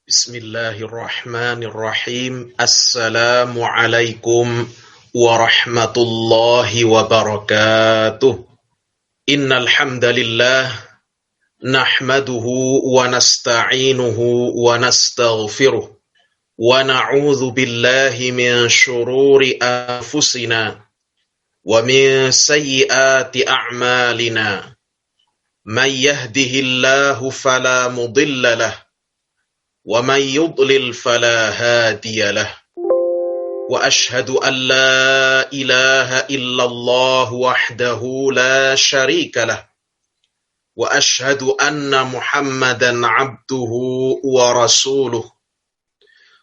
Bismillahirrahmanirrahim. Assalamualaikum warahmatullahi wabarakatuh. Innal hamdalillah nahmaduhu wa nasta'inuhu wa nastaghfiruh wa na'udzu billahi min shururi anfusina wa min sayyiati a'malina. May yahdihillahu fala mudilla lahu ومن يضلل فلا هادي له وأشهد أن لا إله إلا الله وحده لا شريك له وأشهد أن محمدا عبده ورسوله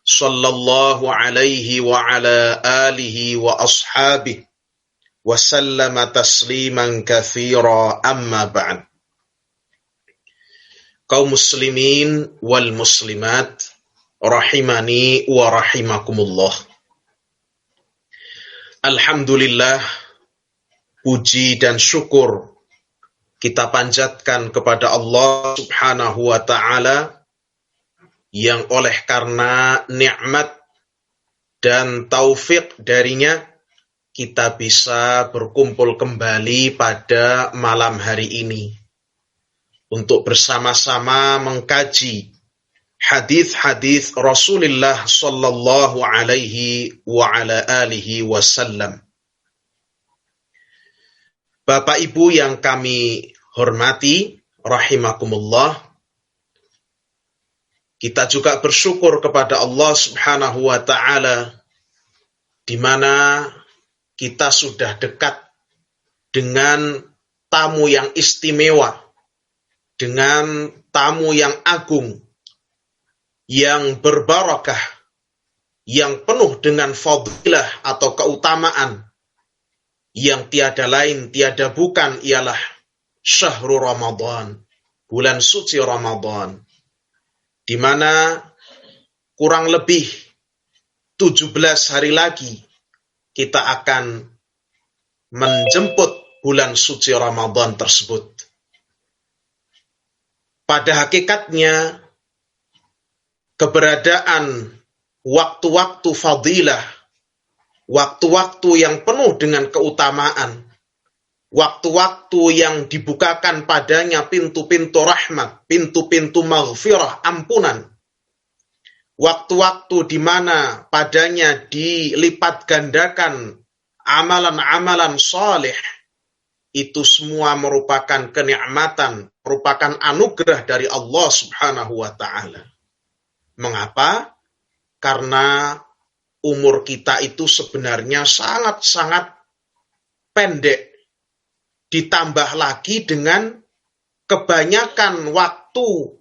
صلى الله عليه وعلى آله وأصحابه وسلم تسليما كثيرا أما بعد. Kaum muslimin wal muslimat rahimani wa rahimakumullah. Alhamdulillah, puji dan syukur kita panjatkan kepada Allah Subhanahu wa ta'ala yang oleh karena nikmat dan taufik darinya kita bisa berkumpul kembali pada malam hari ini untuk bersama-sama mengkaji hadis-hadis Rasulullah sallallahu alaihi wa ala alihi wasallam. Bapak Ibu yang kami hormati, rahimakumullah, kita juga bersyukur kepada Allah Subhanahu wa ta'ala di mana kita sudah dekat dengan tamu yang istimewa, dengan tamu yang agung, yang berbarakah, yang penuh dengan fadilah atau keutamaan, yang tiada lain, tiada bukan ialah syahrul Ramadan, bulan suci Ramadan, di mana kurang lebih 17 hari lagi kita akan menjemput bulan suci Ramadan tersebut. Pada hakikatnya, keberadaan waktu-waktu fadilah, waktu-waktu yang penuh dengan keutamaan, waktu-waktu yang dibukakan padanya pintu-pintu rahmat, pintu-pintu maghfirah, ampunan, waktu-waktu di mana padanya dilipat gandakan amalan-amalan saleh, itu semua merupakan kenikmatan, merupakan anugerah dari Allah Subhanahu wa ta'ala. Mengapa? Karena umur kita itu sebenarnya sangat-sangat pendek. Ditambah lagi dengan kebanyakan waktu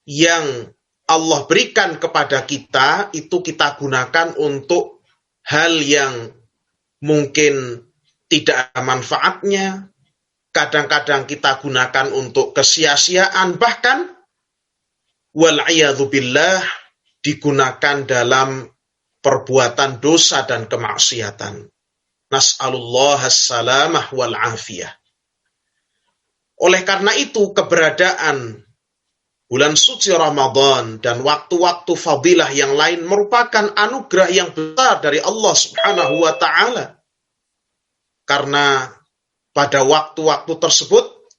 yang Allah berikan kepada kita, itu kita gunakan untuk hal yang mungkin tidak ada manfaatnya. Kadang-kadang kita gunakan untuk kesia-siaan, bahkan wal'iyadzubillah digunakan dalam perbuatan dosa dan kemaksiatan. Nas'alullah as-salamah wal-afiyah. Oleh karena itu, keberadaan bulan suci Ramadan dan waktu-waktu fadilah yang lain merupakan anugerah yang besar dari Allah Subhanahu wa ta'ala. Karena pada waktu-waktu tersebut,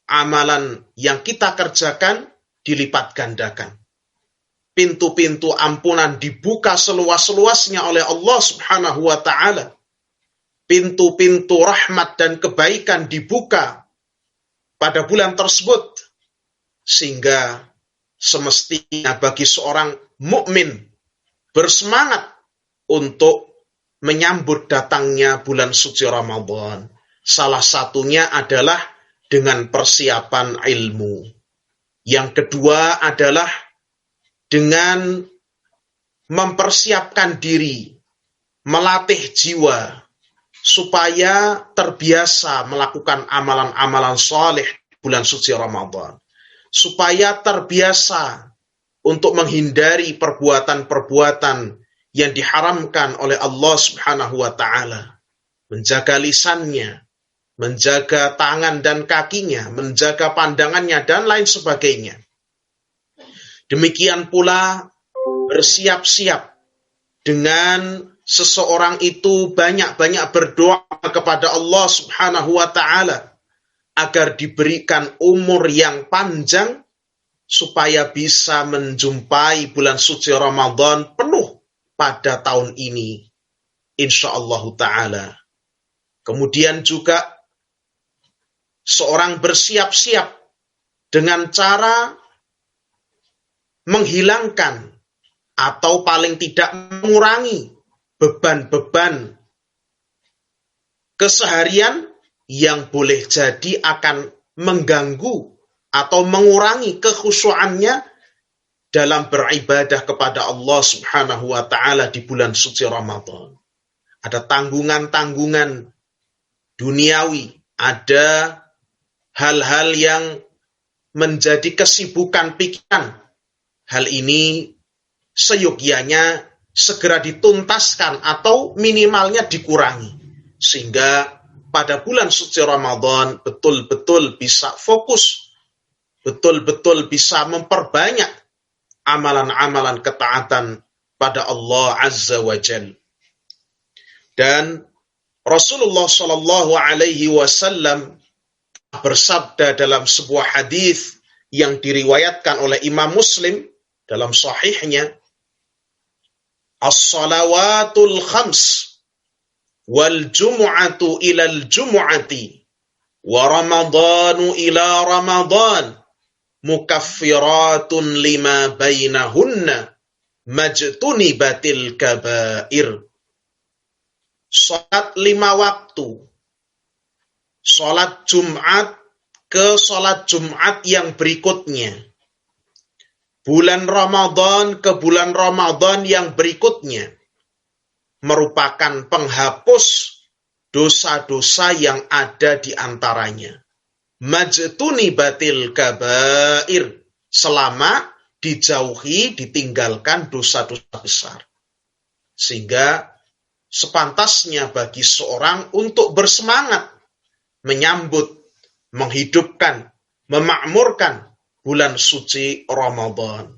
amalan yang kita kerjakan dilipat gandakan. Pintu-pintu ampunan dibuka seluas-luasnya oleh Allah Subhanahu wa ta'ala. Pintu-pintu rahmat dan kebaikan dibuka pada bulan tersebut. Sehingga semestinya bagi seorang mukmin bersemangat untuk menyambut datangnya bulan suci Ramadan. Salah satunya adalah dengan persiapan ilmu. Yang kedua adalah dengan mempersiapkan diri, melatih jiwa, supaya terbiasa melakukan amalan-amalan saleh bulan suci Ramadan. Supaya terbiasa untuk menghindari perbuatan-perbuatan yang diharamkan oleh Allah Subhanahu wa ta'ala. Menjaga lisannya, menjaga tangan dan kakinya, menjaga pandangannya, dan lain sebagainya. Demikian pula bersiap-siap dengan seseorang itu banyak-banyak berdoa kepada Allah Subhanahu wa Ta'ala agar diberikan umur yang panjang supaya bisa menjumpai bulan suci Ramadan penuh pada tahun ini, insyaallah ta'ala. Kemudian juga seorang bersiap-siap dengan cara menghilangkan atau paling tidak mengurangi beban-beban keseharian yang boleh jadi akan mengganggu atau mengurangi kekhusyuannya dalam beribadah kepada Allah Subhanahu wa Ta'ala di bulan suci Ramadan. Ada tanggungan-tanggungan duniawi, ada hal-hal yang menjadi kesibukan pikiran. Hal ini seyogyanya segera dituntaskan atau minimalnya dikurangi. Sehingga pada bulan suci Ramadan betul-betul bisa fokus, betul-betul bisa memperbanyak amalan-amalan ketaatan pada Allah Azza wa Jalla. Dan Rasulullah Shallallahu Alaihi Wasallam bersabda dalam sebuah hadis yang diriwayatkan oleh Imam Muslim dalam sahihnya, as-salawatul khams wal jumu'atu ilal jumu'ati wa ramadanu ila ramadan mukaffiratun lima bainahunna majtunibatil kabair. Salat 5 waktu, salat Jumat ke salat Jumat yang berikutnya, bulan Ramadan ke bulan Ramadan yang berikutnya, merupakan penghapus dosa-dosa yang ada di antaranya. Majtunibatil kabair, selama dijauhi, ditinggalkan dosa-dosa besar. Sehingga sepantasnya bagi seorang untuk bersemangat menyambut, menghidupkan, memakmurkan bulan suci Ramadan.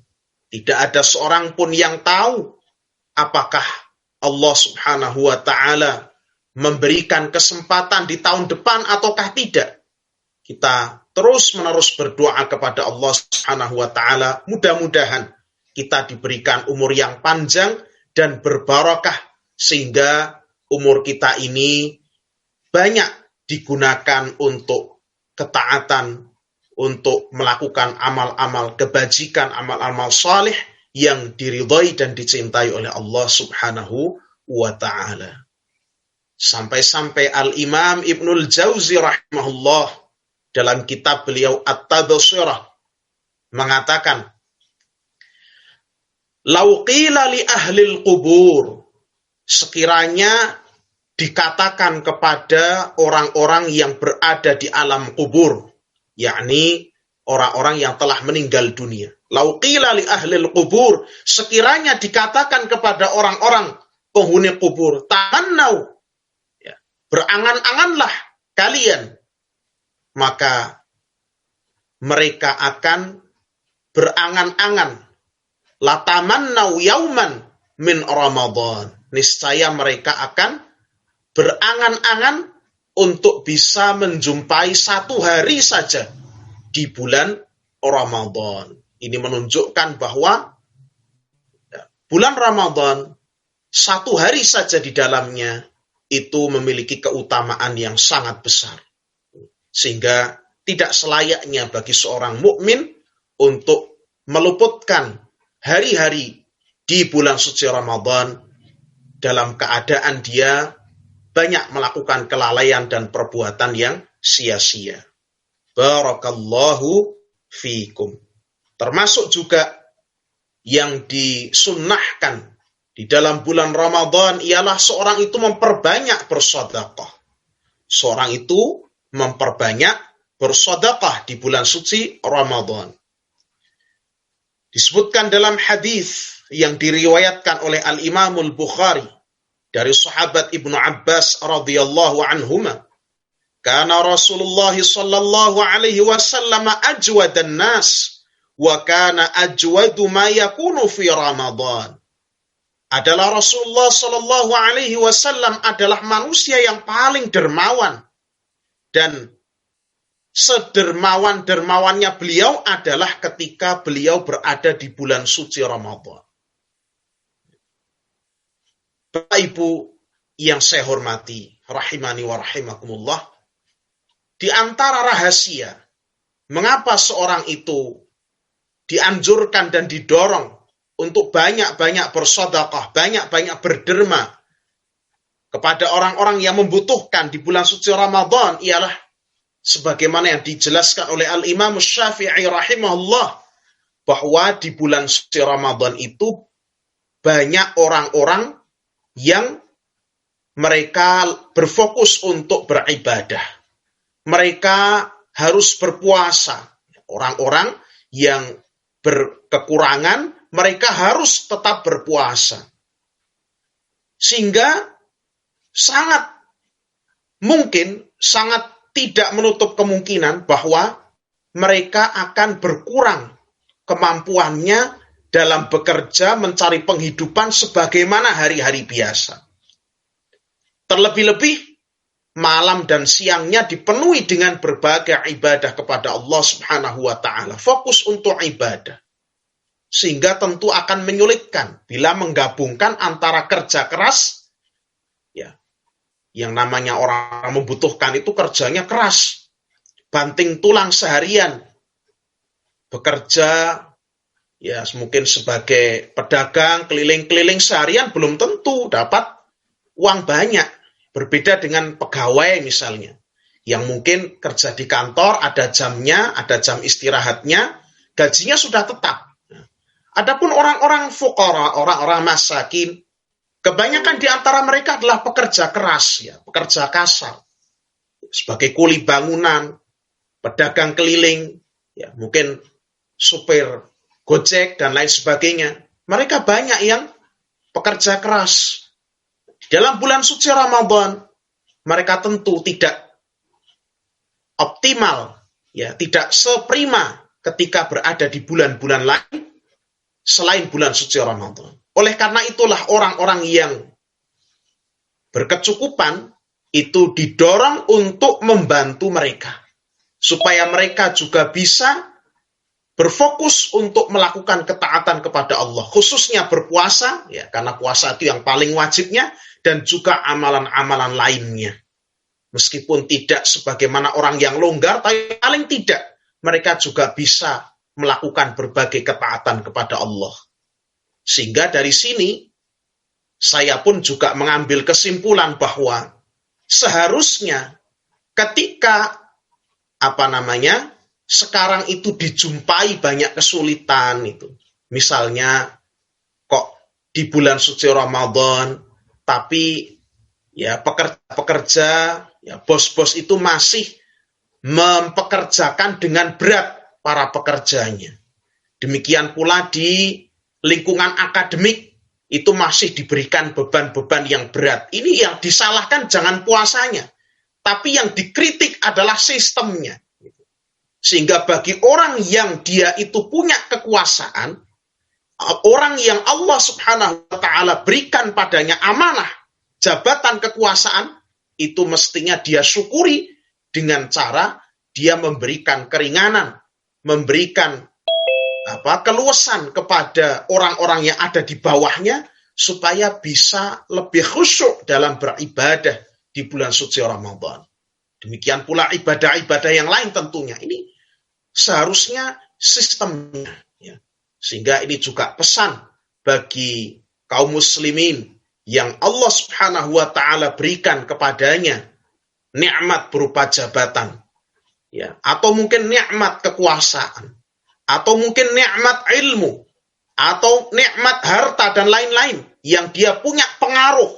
Tidak ada seorang pun yang tahu apakah Allah Subhanahu wa Ta'ala memberikan kesempatan di tahun depan ataukah tidak. Kita terus-menerus berdoa kepada Allah Subhanahu wa Ta'ala, mudah-mudahan kita diberikan umur yang panjang dan berbarokah, sehingga umur kita ini banyak digunakan untuk ketaatan, untuk melakukan amal-amal kebajikan, amal-amal saleh yang diridhai dan dicintai oleh Allah Subhanahu wa Ta'ala. Sampai-sampai Al-Imam Ibnul Jauzi rahimahullah dalam kitab beliau At-Tabsirah mengatakan, "Lau qila li ahlil qubur," sekiranya dikatakan kepada orang-orang yang berada di alam kubur, yakni orang-orang yang telah meninggal dunia. Lau qila li ahlil qubur, sekiranya dikatakan kepada orang-orang penghuni kubur, tamannau, ya, berangan-anganlah kalian, maka mereka akan berangan-angan, latamannau yauman min Ramadan, niscaya mereka akan berangan-angan untuk bisa menjumpai satu hari saja di bulan Ramadan. Ini menunjukkan bahwa bulan Ramadan, satu hari saja di dalamnya itu memiliki keutamaan yang sangat besar. Sehingga tidak selayaknya bagi seorang mukmin untuk meluputkan hari-hari di bulan suci Ramadan dalam keadaan dia banyak melakukan kelalaian dan perbuatan yang sia-sia. Barakallahu fikum. Termasuk juga yang disunnahkan di dalam bulan Ramadan ialah seorang itu memperbanyak bersedekah. Seorang itu memperbanyak bersedekah di bulan suci Ramadan. Disebutkan dalam hadis yang diriwayatkan oleh Al-Imamul Bukhari dari sahabat Ibnu Abbas radhiyallahu anhuma, kana Rasulullah sallallahu alaihi wasallam ajwadan nas wa kana ajwadu ma yakunu fi Ramadan. Adalah Rasulullah Shallallahu Alaihi Wasallam adalah manusia yang paling dermawan, dan sedermawan-dermawannya beliau adalah ketika beliau berada di bulan suci Ramadan. Bapak Ibu yang saya hormati, rahimani wa rahimakumullah, di antara rahasia mengapa seorang itu dianjurkan dan didorong untuk banyak-banyak bersedekah, banyak-banyak berderma kepada orang-orang yang membutuhkan di bulan suci Ramadan ialah sebagaimana yang dijelaskan oleh Al-Imam Syafi'i rahimahullah, bahwa di bulan suci Ramadan itu banyak orang-orang yang mereka berfokus untuk beribadah. Mereka harus berpuasa. Orang-orang yang berkekurangan, mereka harus tetap berpuasa. Sehingga sangat mungkin, sangat tidak menutup kemungkinan bahwa mereka akan berkurang kemampuannya dalam bekerja mencari penghidupan sebagaimana hari-hari biasa. Terlebih-lebih malam dan siangnya dipenuhi dengan berbagai ibadah kepada Allah Subhanahu wa Ta'ala. Fokus untuk ibadah. Sehingga tentu akan menyulitkan bila menggabungkan antara kerja keras, ya, yang namanya orang membutuhkan itu kerjanya keras, banting tulang seharian, bekerja, ya mungkin sebagai pedagang, keliling-keliling seharian belum tentu dapat uang banyak. Berbeda dengan pegawai misalnya, yang mungkin kerja di kantor, ada jamnya, ada jam istirahatnya, gajinya sudah tetap. Adapun orang-orang fuqara, orang-orang masakin, kebanyakan di antara mereka adalah pekerja keras, ya, pekerja kasar, sebagai kuli bangunan, pedagang keliling, ya, mungkin supir Gojek dan lain sebagainya. Mereka banyak yang pekerja keras. Dalam bulan suci Ramadan, mereka tentu tidak optimal, ya, tidak seprima ketika berada di bulan-bulan lain selain bulan suci Ramadan. Oleh karena itulah orang-orang yang berkecukupan itu didorong untuk membantu mereka, supaya mereka juga bisa berfokus untuk melakukan ketaatan kepada Allah, khususnya berpuasa, ya, karena puasa itu yang paling wajibnya, dan juga amalan-amalan lainnya. Meskipun tidak sebagaimana orang yang longgar, tapi paling tidak mereka juga bisa melakukan berbagai ketaatan kepada Allah. Sehingga dari sini, saya pun juga mengambil kesimpulan bahwa seharusnya ketika sekarang itu dijumpai banyak kesulitan itu. Misalnya kok di bulan suci Ramadan, tapi ya pekerja, ya bos-bos itu masih mempekerjakan dengan berat para pekerjanya. Demikian pula di lingkungan akademik itu masih diberikan beban-beban yang berat. Ini yang disalahkan jangan puasanya, tapi yang dikritik adalah sistemnya. Sehingga bagi orang yang dia itu punya kekuasaan, orang yang Allah Subhanahu wa Ta'ala berikan padanya amanah, jabatan kekuasaan, itu mestinya dia syukuri dengan cara dia memberikan keringanan, memberikan keluasan kepada orang-orang yang ada di bawahnya, supaya bisa lebih khusyuk dalam beribadah di bulan suci Ramadan. Demikian pula ibadah-ibadah yang lain tentunya. Ini seharusnya sistemnya. Ya. Sehingga ini juga pesan bagi kaum muslimin yang Allah Subhanahu wa Ta'ala berikan kepadanya nikmat berupa jabatan, ya, atau mungkin nikmat kekuasaan, atau mungkin nikmat ilmu, atau nikmat harta dan lain-lain yang dia punya pengaruh,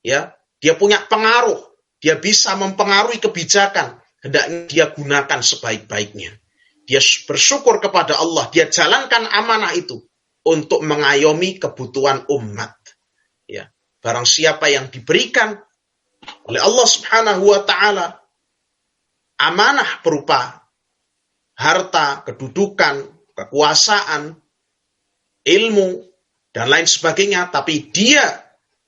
ya, dia punya pengaruh, dia bisa mempengaruhi kebijakan, hendaknya dia gunakan sebaik-baiknya. Dia bersyukur kepada Allah, dia jalankan amanah itu untuk mengayomi kebutuhan umat. Ya, barang siapa yang diberikan oleh Allah Subhanahu wa Ta'ala amanah berupa harta, kedudukan, kekuasaan, ilmu, dan lain sebagainya, tapi dia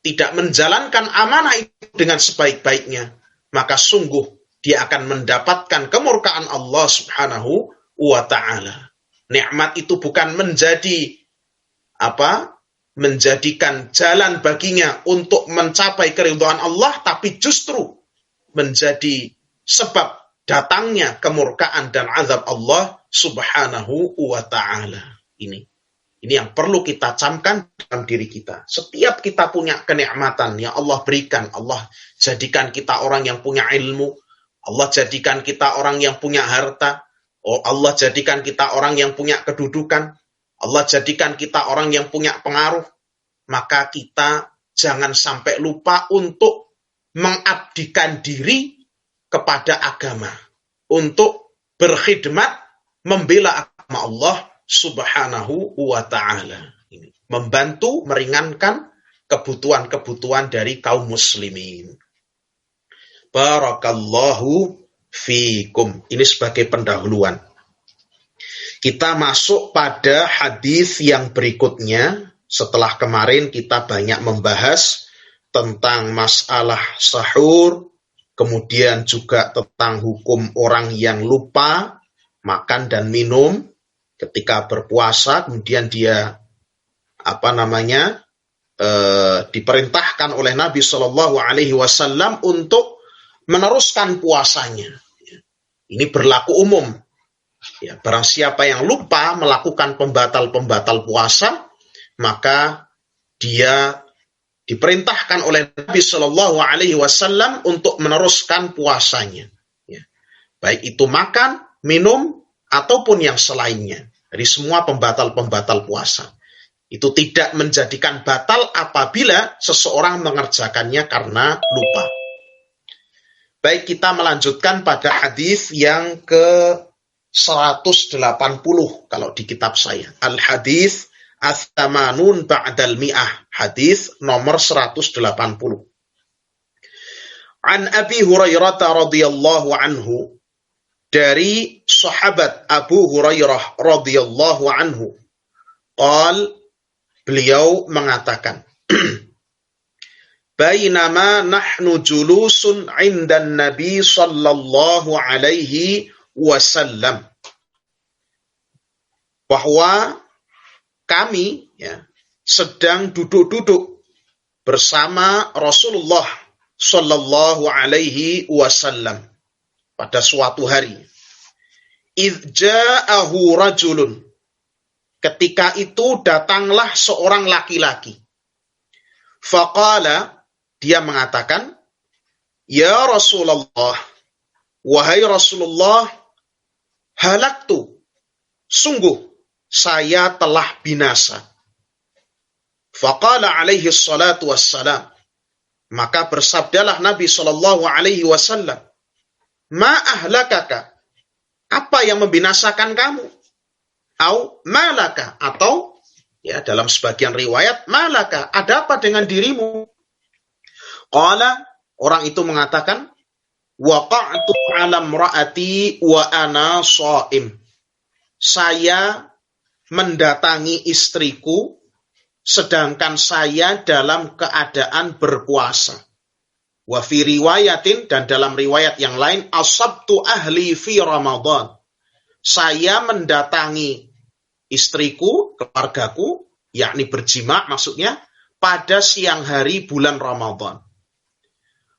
tidak menjalankan amanah itu dengan sebaik-baiknya, maka sungguh dia akan mendapatkan kemurkaan Allah Subhanahu wa ta'ala. Nikmat itu bukan menjadikan jalan baginya untuk mencapai keridhaan Allah, tapi justru menjadi sebab datangnya kemurkaan dan azab Allah Subhanahu wa ta'ala. Ini yang perlu kita camkan dalam diri kita. Setiap kita punya kenikmatan yang Allah berikan, Allah jadikan kita orang yang punya ilmu, Allah jadikan kita orang yang punya harta, Allah jadikan kita orang yang punya kedudukan, Allah jadikan kita orang yang punya pengaruh, maka kita jangan sampai lupa untuk mengabdikan diri kepada agama, untuk berkhidmat, membela agama Allah Subhanahu wa ta'ala. Membantu, meringankan kebutuhan-kebutuhan dari kaum muslimin. Barakallahu fikum. Ini sebagai pendahuluan. Kita masuk pada hadis yang berikutnya. Setelah kemarin kita banyak membahas tentang masalah sahur, kemudian juga tentang hukum orang yang lupa makan dan minum ketika berpuasa, kemudian dia diperintahkan oleh Nabi Shallallahu Alaihi Wasallam untuk meneruskan puasanya. Ini berlaku umum. Ya, barang siapa yang lupa melakukan pembatal-pembatal puasa, maka dia diperintahkan oleh Nabi Shallallahu Alaihi Wasallam untuk meneruskan puasanya. Ya. Baik itu makan, minum, ataupun yang selainnya. Dari semua pembatal-pembatal puasa. Itu tidak menjadikan batal apabila seseorang mengerjakannya karena lupa. Baik, kita melanjutkan pada hadis yang ke-180 kalau di kitab saya. Al-hadis Ats-Tsamanun Ba'dal Mi'ah. Hadis nomor 180. An Abi Hurairah radhiyallahu anhu, dari sahabat Abu Hurairah radhiyallahu anhu, beliau mengatakan, bainama nahnu julusun 'indan Nabi sallallahu alaihi wasallam, bahwa kami sedang duduk-duduk bersama Rasulullah sallallahu alaihi wasallam pada suatu hari. Idz ja'ahu rajulun, ketika itu datanglah seorang laki-laki. Faqala, dia mengatakan, ya Rasulullah, wahai Rasulullah, halaktu, sungguh saya telah binasa. Faqala alaihi salatu wassalam, maka bersabdalah Nabi sallallahu alaihi wasallam, ma ahlakaka, apa yang membinasakan kamu? Au malaka, atau dalam sebagian riwayat malaka, ada apa dengan dirimu? Qala, orang itu mengatakan, waqa'tu 'ala imra'ati wa ana sha'im, saya mendatangi istriku sedangkan saya dalam keadaan berpuasa. Wa fi riwayatin, dan dalam riwayat yang lain, asabtu ahli fi Ramadan, saya mendatangi istriku, keluargaku, yakni berjima maksudnya, pada siang hari bulan Ramadan.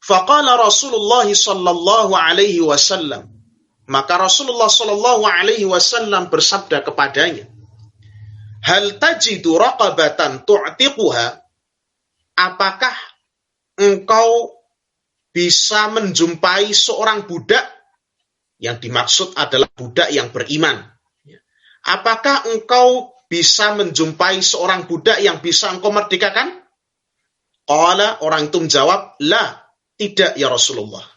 Faqala Rasulullah sallallahu alaihi wasallam, maka Rasulullah sallallahu alaihi wasallam bersabda kepadanya, hal tajidu raqabatan tu'tiquha, apakah engkau bisa menjumpai seorang budak, yang dimaksud adalah budak yang beriman. Apakah engkau bisa menjumpai seorang budak yang bisa engkau merdekakan? Qala, orang itu menjawab, la, tidak ya Rasulullah.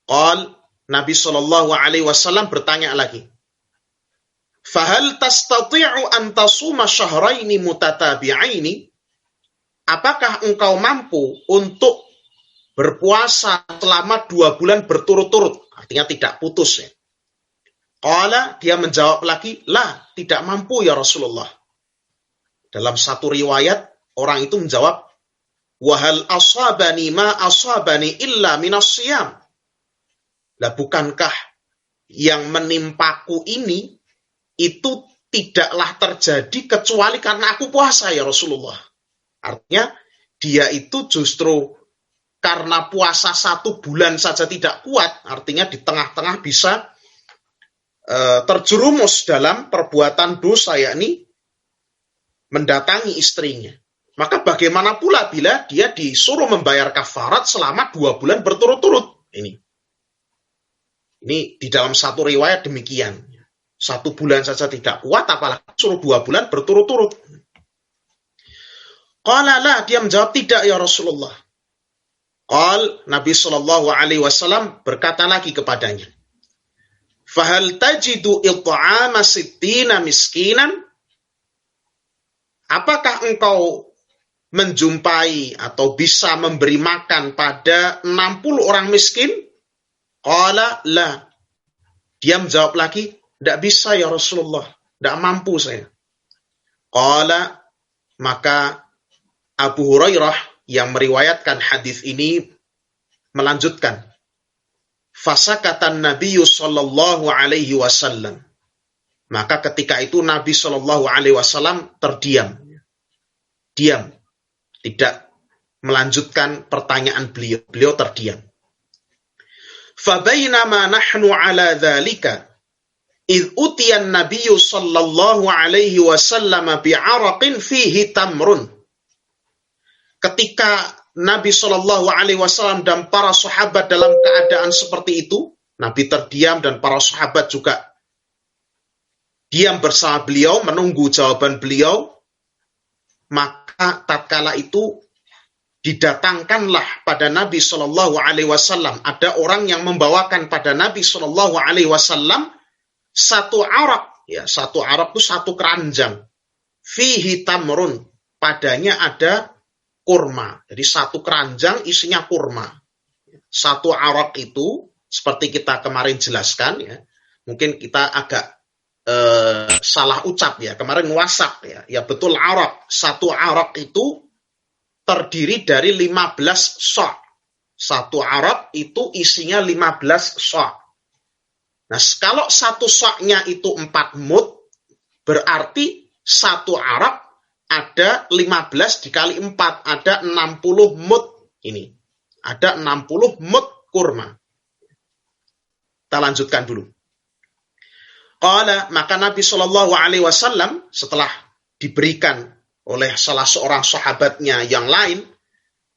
Qal, Nabi SAW bertanya lagi, fahal tastati'u an tasuma syahraini mutatabi'aini, apakah engkau mampu untuk berpuasa selama 2 bulan berturut-turut, artinya tidak putus ya. Qala, dia menjawab lagi, la, tidak mampu ya Rasulullah. Dalam satu riwayat, orang itu menjawab, wahal asabani ma asabani illa minas siyam. Lah bukankah yang menimpaku ini itu tidaklah terjadi kecuali karena aku puasa ya Rasulullah. Artinya dia itu justru karena puasa 1 bulan saja tidak kuat, artinya di tengah-tengah bisa terjerumus dalam perbuatan dosa, yakni mendatangi istrinya. Maka bagaimana pula bila dia disuruh membayar kafarat selama 2 bulan berturut-turut? Ini di dalam satu riwayat demikian. 1 bulan saja tidak kuat, apalagi suruh 2 bulan berturut-turut. Qala la, dia menjawab tidak ya Rasulullah. Qal, Nabi SAW berkata lagi kepadanya, fahal tajidu it'ama sittina miskinan? Apakah engkau menjumpai atau bisa memberi makan pada 60 orang miskin? Qala la. Dia menjawab lagi, tidak bisa ya Rasulullah, tidak mampu saya. Qala, maka Abu Hurairah yang meriwayatkan hadis ini melanjutkan, fasakatan Nabi sallallahu alaihi wasallam. Maka ketika itu Nabi sallallahu alaihi wasallam terdiam. Diam. Tidak melanjutkan pertanyaan beliau. Beliau terdiam. Fabainama nahnu ala dzalika idh utiyan Nabi sallallahu alaihi wasallam bi'araqin fihi tamrun. Ketika Nabi Shallallahu Alaihi Wasallam dan para sahabat dalam keadaan seperti itu, Nabi terdiam dan para sahabat juga diam bersama beliau, menunggu jawaban beliau. Maka tatkala itu didatangkanlah pada Nabi Shallallahu Alaihi Wasallam ada orang yang membawakan pada Nabi Shallallahu Alaihi Wasallam satu arak, ya satu arak itu satu keranjang, fihi tamrun, padanya ada kurma. Jadi satu keranjang isinya kurma. Satu arak itu seperti kita kemarin jelaskan ya. Mungkin kita agak salah ucap ya. Kemarin wasak ya. Ya betul arak. Satu arak itu terdiri dari 15 sa'. Satu arak itu isinya 15 sa'. Nah, kalau satu sa'-nya itu 4 mud, berarti satu arak ada 15 dikali 4, ada 60 mud ini. Ada 60 mud kurma. Kita lanjutkan dulu. Qala, maka Nabi Shallallahu Alaihi Wasallam setelah diberikan oleh salah seorang sahabatnya yang lain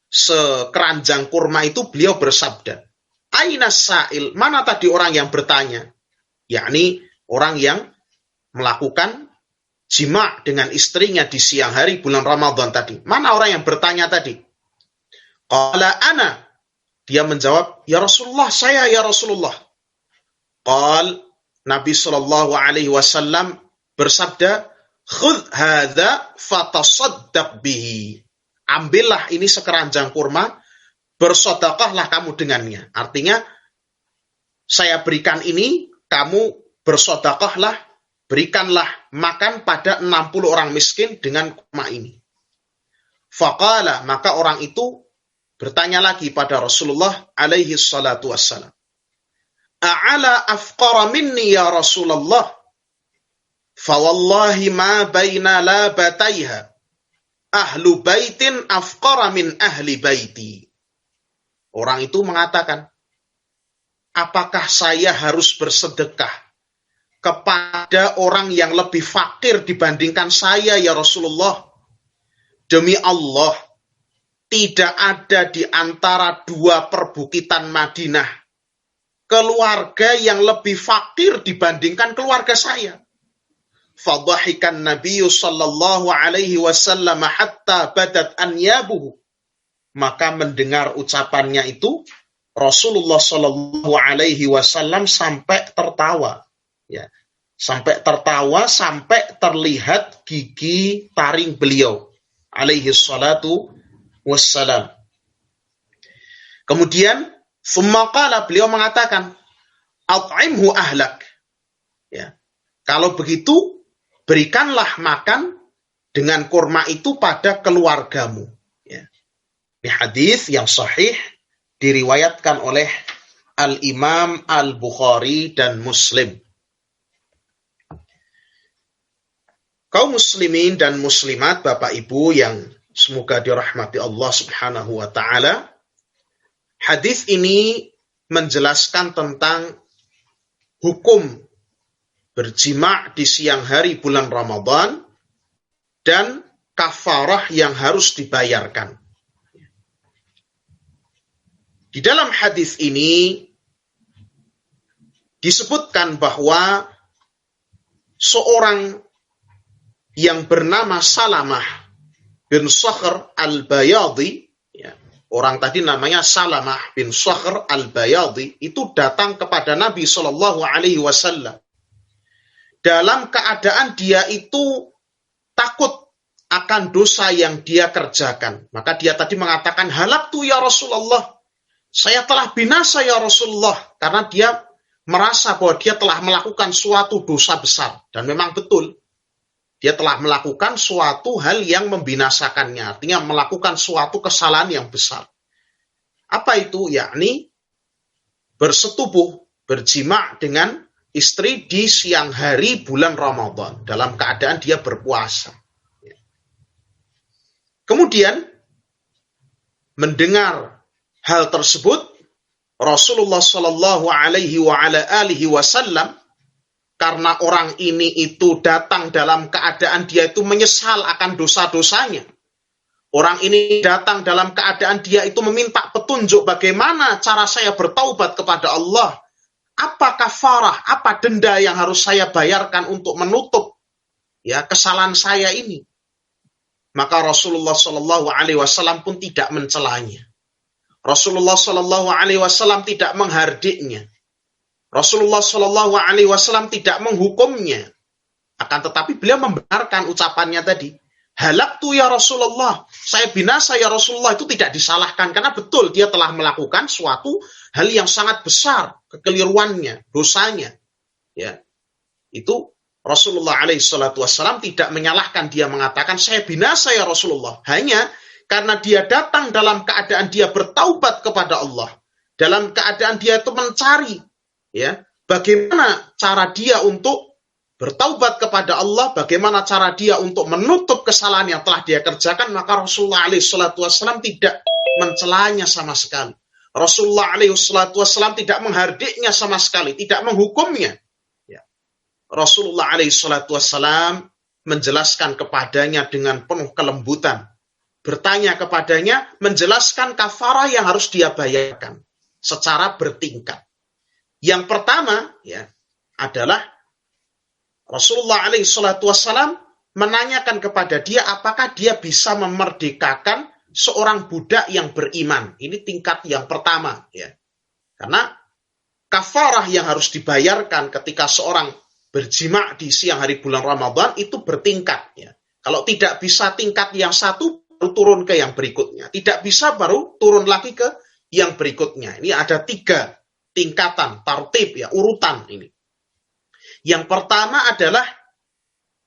sekeranjang kurma itu, beliau bersabda, Aina sa'il, mana tadi orang yang bertanya? Yakni orang yang melakukan jima' dengan istrinya di siang hari bulan Ramadan tadi. Mana orang yang bertanya tadi? Qala ana. Dia menjawab, ya Rasulullah, saya ya Rasulullah. Qal, Nabi Shallallahu Alaihi Wasallam bersabda, khudh hadza fatasaddaq bihi. Ambillah ini sekeranjang kurma, bersedekahlah kamu dengannya. Artinya, saya berikan ini, kamu bersedekahlah, berikanlah makan pada 60 orang miskin dengan kurma ini. Faqala, maka orang itu bertanya lagi pada Rasulullah alaihi salatu wassalam. A'ala afqara minni ya Rasulullah. Fawallahi ma baina labataiha. Ahlu baitin afqara min ahli baiti. Orang itu mengatakan, apakah saya harus bersedekah kepada orang yang lebih fakir dibandingkan saya ya Rasulullah? Demi Allah, tidak ada di antara 2 perbukitan Madinah keluarga yang lebih fakir dibandingkan keluarga saya. Fadhahikan Nabi sallallahu alaihi wasallam hatta badat anyabuhu. Maka mendengar ucapannya itu, Rasulullah sallallahu alaihi wasallam sampai tertawa. Ya, sampai tertawa, sampai terlihat gigi taring beliau alaihi salatu wassalam. Kemudian summa qala, beliau mengatakan, at'imhu ahlak. Ya. Kalau begitu, berikanlah makan dengan kurma itu pada keluargamu. Ya. Ini hadis yang sahih diriwayatkan oleh Al-Imam Al-Bukhari dan Muslim. Kaum muslimin dan muslimat, Bapak Ibu yang semoga dirahmati Allah Subhanahu wa taala. Hadis ini menjelaskan tentang hukum berjima' di siang hari bulan Ramadan dan kafarah yang harus dibayarkan. Di dalam hadis ini disebutkan bahwa seorang yang bernama Salamah bin Sakhr al-Bayadi, ya, orang tadi namanya Salamah bin Sakhr al-Bayadi, itu datang kepada Nabi SAW dalam keadaan dia itu takut akan dosa yang dia kerjakan. Maka dia tadi mengatakan, halaktu ya Rasulullah, saya telah binasa ya Rasulullah, karena dia merasa bahwa dia telah melakukan suatu dosa besar. Dan memang betul, dia telah melakukan suatu hal yang membinasakannya, artinya melakukan suatu kesalahan yang besar. Apa itu? Yakni bersetubuh, berjima' dengan istri di siang hari bulan Ramadan, dalam keadaan dia berpuasa. Kemudian, mendengar hal tersebut, Rasulullah Shallallahu Alaihi Wasallam, karena orang ini itu datang dalam keadaan dia itu menyesal akan dosa-dosanya. Orang ini datang dalam keadaan dia itu meminta petunjuk bagaimana cara saya bertaubat kepada Allah. Apa kafarah, apa denda yang harus saya bayarkan untuk menutup ya kesalahan saya ini. Maka Rasulullah Shallallahu Alaihi Wasallam pun tidak mencelanya. Rasulullah Shallallahu Alaihi Wasallam tidak menghardiknya. Rasulullah Shallallahu Alaihi Wasallam tidak menghukumnya, akan tetapi beliau membenarkan ucapannya tadi. Halaktu ya Rasulullah, saya binasa ya Rasulullah, itu tidak disalahkan karena betul dia telah melakukan suatu hal yang sangat besar, kekeliruannya, dosanya. Ya, itu Rasulullah Alaihi Wasallam tidak menyalahkan dia, mengatakan saya binasa ya Rasulullah, hanya karena dia datang dalam keadaan dia bertaubat kepada Allah, dalam keadaan dia itu mencari ya, bagaimana cara dia untuk bertaubat kepada Allah, bagaimana cara dia untuk menutup kesalahan yang telah dia kerjakan, maka Rasulullah SAW tidak mencelanya sama sekali. Rasulullah SAW tidak menghardiknya sama sekali, tidak menghukumnya. Ya. Rasulullah SAW menjelaskan kepadanya dengan penuh kelembutan, bertanya kepadanya, menjelaskan kafarah yang harus dia bayarkan secara bertingkat. Yang pertama ya adalah Rasulullah SAW menanyakan kepada dia apakah dia bisa memerdekakan seorang budak yang beriman. Ini tingkat yang pertama ya. Karena kafarah yang harus dibayarkan ketika seorang berjima' di siang hari bulan Ramadan itu bertingkat ya. Kalau tidak bisa tingkat yang satu, baru turun ke yang berikutnya. Tidak bisa baru turun lagi ke yang berikutnya. Ini ada 3 tingkatan, tartib ya, urutan ini. Yang pertama adalah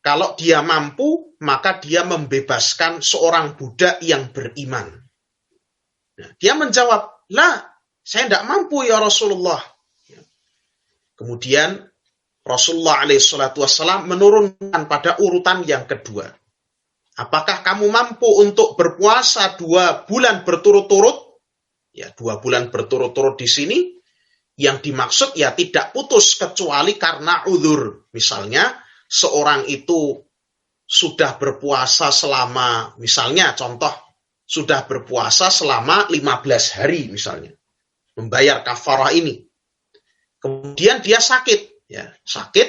kalau dia mampu, maka dia membebaskan seorang budak yang beriman. Nah, dia menjawab, lah, saya tidak mampu ya Rasulullah. Kemudian Rasulullah SAW menurunkan pada urutan yang kedua. Apakah kamu mampu untuk berpuasa 2 bulan berturut-turut? Ya, 2 bulan berturut-turut di sini. Yang dimaksud ya tidak putus kecuali karena uzur. Misalnya seorang itu sudah berpuasa selama, misalnya contoh, sudah berpuasa selama 15 hari misalnya. Membayar kafarah ini. Kemudian dia sakit. Ya, sakit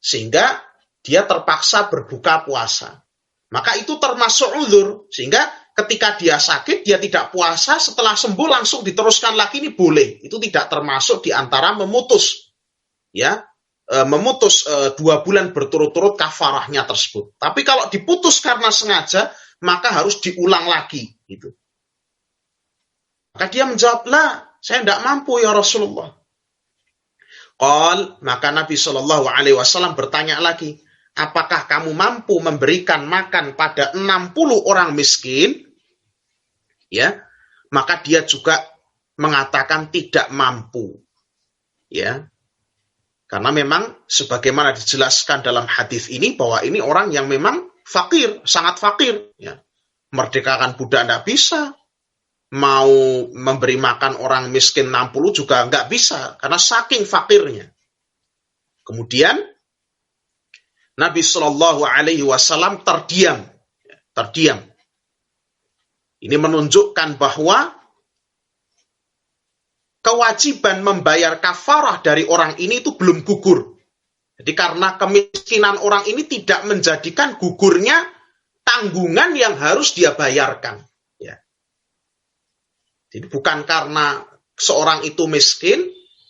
sehingga dia terpaksa berbuka puasa. Maka itu termasuk uzur. Sehingga ketika dia sakit, dia tidak puasa, setelah sembuh langsung diteruskan lagi, ini boleh. Itu tidak termasuk di antara memutus. Ya, memutus 2 bulan berturut-turut kafarahnya tersebut. Tapi kalau diputus karena sengaja, maka harus diulang lagi. Gitu. Maka dia menjawab, lah, saya tidak mampu ya Rasulullah. Maka Nabi Shallallahu Alaihi Wasallam bertanya lagi, apakah kamu mampu memberikan makan pada 60 orang miskin? Ya, maka dia juga mengatakan tidak mampu. Ya, karena memang sebagaimana dijelaskan dalam hadis ini bahwa ini orang yang memang fakir, sangat fakir. Ya, merdekakan budak tidak bisa. Mau memberi makan orang miskin 60 juga nggak bisa, karena saking fakirnya. Kemudian, Nabi Shallallahu Alaihi Wasallam terdiam. Ini menunjukkan bahwa kewajiban membayar kafarah dari orang ini itu belum gugur. Jadi karena kemiskinan orang ini tidak menjadikan gugurnya tanggungan yang harus dia bayarkan. Jadi bukan karena seorang itu miskin,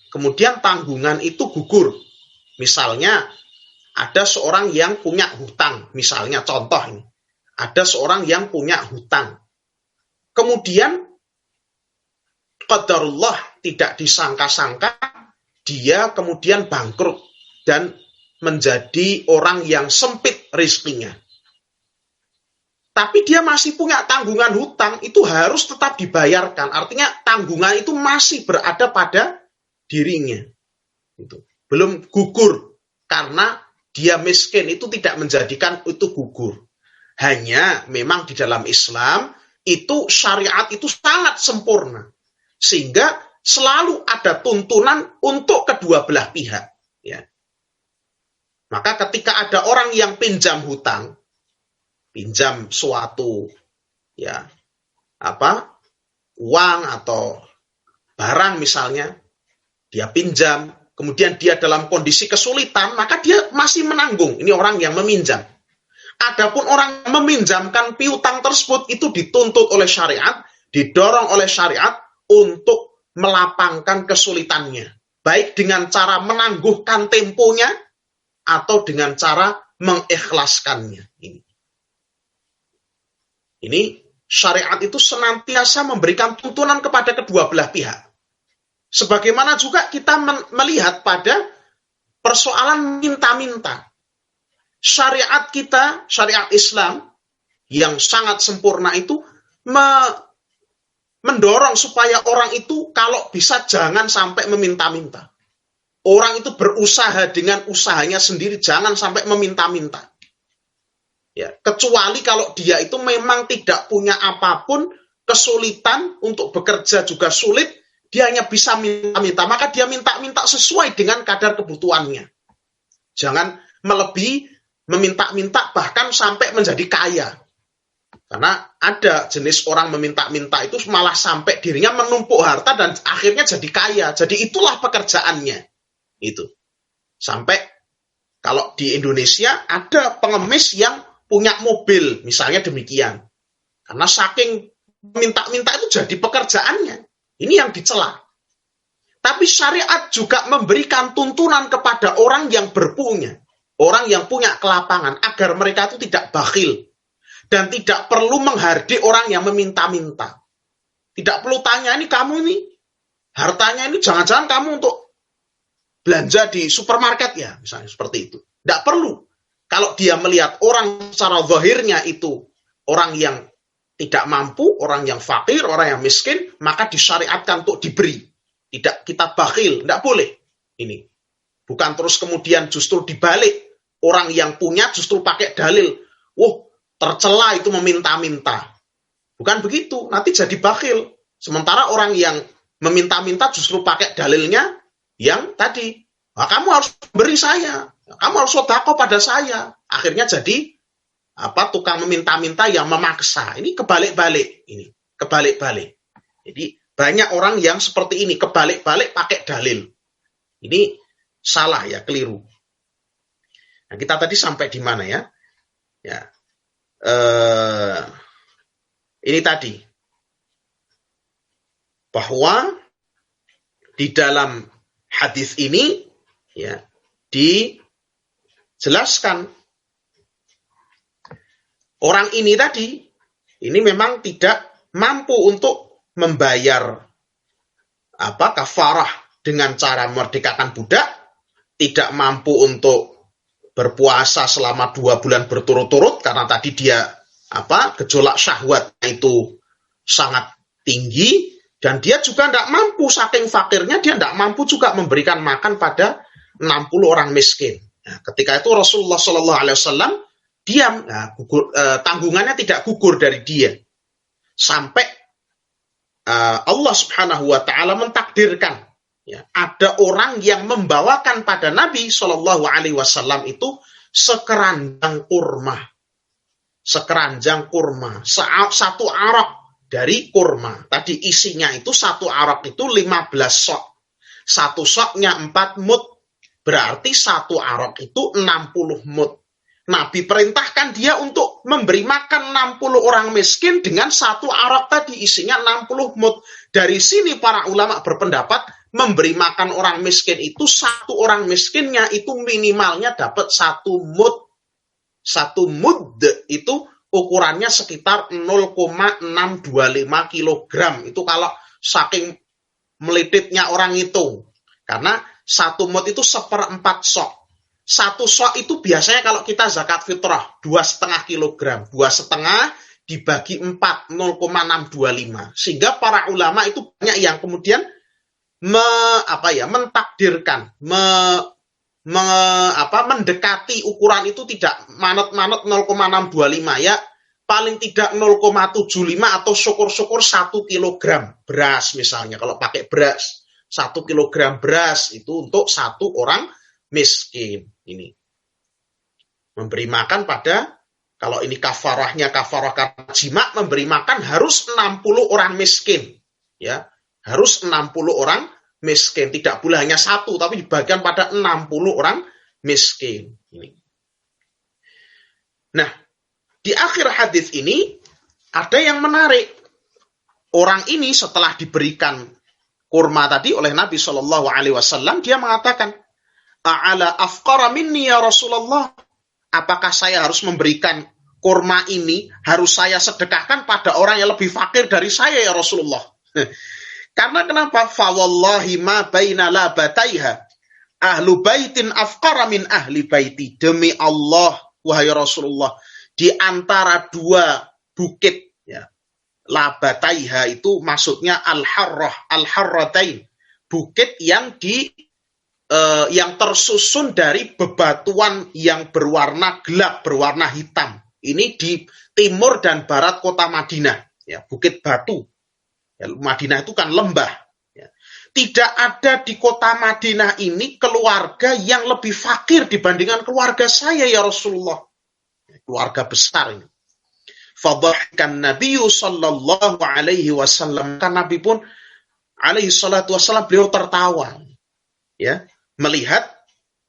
kemudian tanggungan itu gugur. Misalnya, ada seorang yang punya hutang. Misalnya contoh ini. Ada seorang yang punya hutang. Kemudian, qadarullah tidak disangka-sangka, dia kemudian bangkrut dan menjadi orang yang sempit rezekinya. Tapi dia masih punya tanggungan hutang, itu harus tetap dibayarkan. Artinya tanggungan itu masih berada pada dirinya. Belum gugur, karena dia miskin itu tidak menjadikan itu gugur. Hanya memang di dalam Islam, itu syariat itu sangat sempurna. Sehingga selalu ada tuntunan untuk kedua belah pihak. Ya. Maka ketika ada orang yang pinjam hutang, pinjam suatu uang atau barang misalnya, dia pinjam, kemudian dia dalam kondisi kesulitan, maka dia masih menanggung. Ini orang yang meminjam. Adapun orang yang meminjamkan piutang tersebut itu dituntut oleh syariat, didorong oleh syariat untuk melapangkan kesulitannya, baik dengan cara menangguhkan temponya atau dengan cara mengikhlaskannya. Ini syariat itu senantiasa memberikan tuntunan kepada kedua belah pihak. Sebagaimana juga kita melihat pada persoalan minta-minta. Syariat kita, syariat Islam yang sangat sempurna itu mendorong supaya orang itu kalau bisa jangan sampai meminta-minta. Orang itu berusaha dengan usahanya sendiri, jangan sampai meminta-minta. Ya, kecuali kalau dia itu memang tidak punya apapun, kesulitan untuk bekerja juga sulit, dia hanya bisa minta-minta, maka dia minta-minta sesuai dengan kadar kebutuhannya. Jangan melebihi, meminta-minta bahkan sampai menjadi kaya. Karena ada jenis orang meminta-minta itu malah sampai dirinya menumpuk harta dan akhirnya jadi kaya. Jadi itulah pekerjaannya. Itu. Sampai kalau di Indonesia ada pengemis yang punya mobil, misalnya demikian. Karena saking minta-minta itu jadi pekerjaannya. Ini yang dicela. Tapi syariat juga memberikan tuntunan kepada orang yang berpunya. Orang yang punya kelapangan. Agar mereka itu tidak bakhil. Dan tidak perlu menghardik orang yang meminta-minta. Tidak perlu tanya, ini kamu ini, hartanya ini jangan-jangan kamu untuk belanja di supermarket ya. Misalnya seperti itu. Tidak perlu. Kalau dia melihat orang secara zahirnya itu orang yang tidak mampu, orang yang fakir, orang yang miskin, maka disyariatkan untuk diberi. Tidak kita bakhil, tidak boleh. Ini bukan terus kemudian justru dibalik. Orang yang punya justru pakai dalil. Tercela itu meminta-minta. Bukan begitu, nanti jadi bakhil. Sementara orang yang meminta-minta justru pakai dalilnya yang tadi. Kamu harus beri saya. Kamu harus sedekah pada saya. Akhirnya jadi tukang meminta-minta yang memaksa. Ini kebalik-balik. Jadi banyak orang yang seperti ini, kebalik-balik pakai dalil. Ini salah ya, keliru. Nah, kita tadi sampai di mana ya? Ini tadi bahwa di dalam hadis ini ya dijelaskan orang ini tadi ini memang tidak mampu untuk membayar kafarah dengan cara memerdekakan budak, tidak mampu untuk berpuasa selama 2 bulan berturut-turut karena tadi dia gejolak syahwat itu sangat tinggi, dan dia juga tidak mampu, saking fakirnya dia tidak mampu juga memberikan makan pada 60 orang miskin. Nah, ketika itu Rasulullah Shallallahu Alaihi Wasallam diam, tanggungannya tidak gugur dari dia sampai Allah Subhanahu Wa Taala mentakdirkan, ya, ada orang yang membawakan pada Nabi Shallallahu Alaihi Wasallam itu sekeranjang kurma, satu arak dari kurma. Tadi isinya itu satu arak itu 15 sok, satu soknya 4 mud, berarti satu arak itu 60 mud. Nabi perintahkan dia untuk memberi makan 60 orang miskin dengan satu arak tadi isinya 60 mud. Dari sini para ulama berpendapat memberi makan orang miskin itu satu orang miskinnya itu minimalnya dapat 1 mud. 1 mud itu ukurannya sekitar 0,625 kilogram. Itu kalau saking melititnya orang itu. Karena 1 mud itu 1/4 sok. 1 sok itu biasanya kalau kita zakat fitrah 2,5 kilogram. 2,5 dibagi 4, 0,625. Sehingga para ulama itu banyak yang kemudian mentakdirkan, mendekati ukuran itu tidak manut-manut 0,625, ya paling tidak 0,75 atau syukur-syukur 1 kilogram beras misalnya. Kalau pakai beras 1 kilogram beras itu untuk satu orang miskin. Ini memberi makan pada, kalau ini kafarahnya kafarah karena jima, memberi makan harus 60 orang miskin, ya harus 60 orang miskin, tidak boleh hanya satu, tapi dibagikan pada 60 orang miskin. Ini. Nah, di akhir hadis ini ada yang menarik. Orang ini setelah diberikan kurma tadi oleh Nabi Shallallahu Alaihi Wasallam, dia mengatakan, "A'ala afqara minni ya Rasulullah." Apakah saya harus memberikan kurma ini, harus saya sedekahkan pada orang yang lebih fakir dari saya ya Rasulullah? Karena kenapa? Fawallahi ma baina labataiha ahlu baitin afqara min ahli baiti. Demi Allah, wahai Rasulullah, di antara 2 bukit, ya, labataiha itu maksudnya al-harratain, bukit yang yang tersusun dari bebatuan yang berwarna gelap, berwarna hitam. Ini di timur dan barat kota Madinah, ya, Bukit Batu. Ya, Madinah itu kan lembah. Ya. Tidak ada di kota Madinah ini keluarga yang lebih fakir dibandingkan keluarga saya ya Rasulullah. Keluarga besar ini. Fadhahikan Nabi sallallahu alaihi wasallam. Kan Nabi pun alaihi salatu wasallam beliau tertawa. Ya, melihat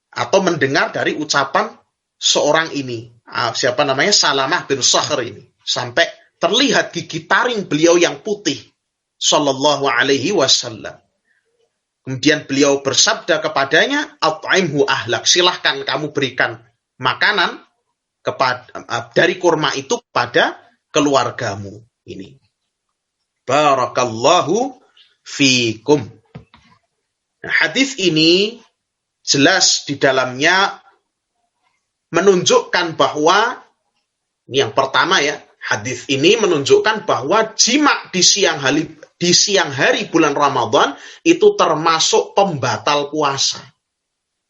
atau mendengar dari ucapan seorang ini. Siapa namanya? Salamah bin Sakhr ini. Sampai terlihat gigi taring beliau yang putih. Sallallahu alaihi wasallam. Kemudian beliau bersabda kepadanya, "At'imhu ahlak." Silahkan kamu berikan makanan dari kurma itu kepada keluargamu. Ini. Barakallahu fikum. Nah, hadis ini jelas di dalamnya menunjukkan bahwa, ini yang pertama ya, hadis ini menunjukkan bahwa jima di siang hari bulan Ramadan itu termasuk pembatal puasa.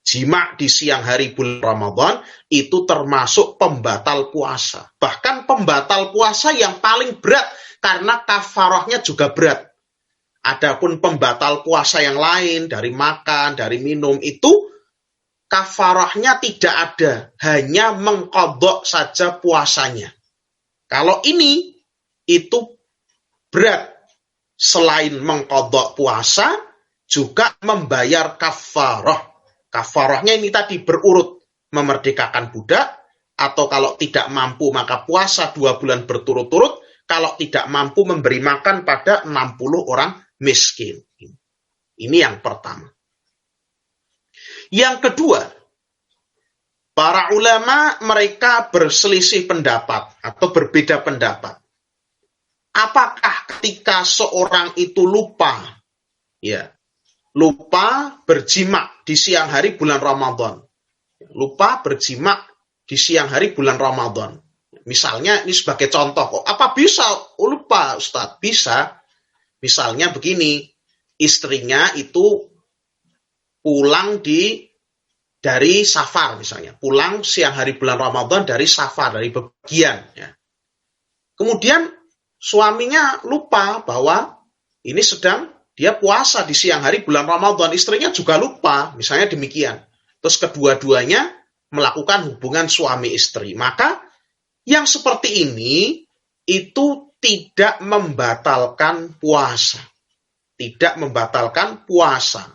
Jima di siang hari bulan Ramadan itu termasuk pembatal puasa. Bahkan pembatal puasa yang paling berat karena kafarahnya juga berat. Adapun pembatal puasa yang lain dari makan, dari minum itu kafarahnya tidak ada, hanya mengqadha saja puasanya. Kalau ini itu berat, selain mengqadha puasa juga membayar kafarah. Kafarahnya ini tadi berurut, memerdekakan budak, atau kalau tidak mampu maka puasa 2 bulan berturut-turut, kalau tidak mampu memberi makan pada 60 orang miskin. Ini yang pertama. Yang kedua, para ulama mereka berselisih pendapat atau berbeda pendapat. Apakah ketika seorang itu lupa berjima di siang hari bulan Ramadan. Lupa berjima di siang hari bulan Ramadan. Misalnya, ini sebagai contoh kok. Apa bisa? Oh, lupa, Ustaz. Bisa. Misalnya begini, istrinya itu pulang dari safar misalnya. Pulang siang hari bulan Ramadan dari safar, dari bepergian. Ya. Kemudian suaminya lupa bahwa ini dia puasa di siang hari bulan Ramadan. Istrinya juga lupa, misalnya demikian. Terus kedua-duanya melakukan hubungan suami istri. Maka yang seperti ini itu tidak membatalkan puasa. Tidak membatalkan puasa.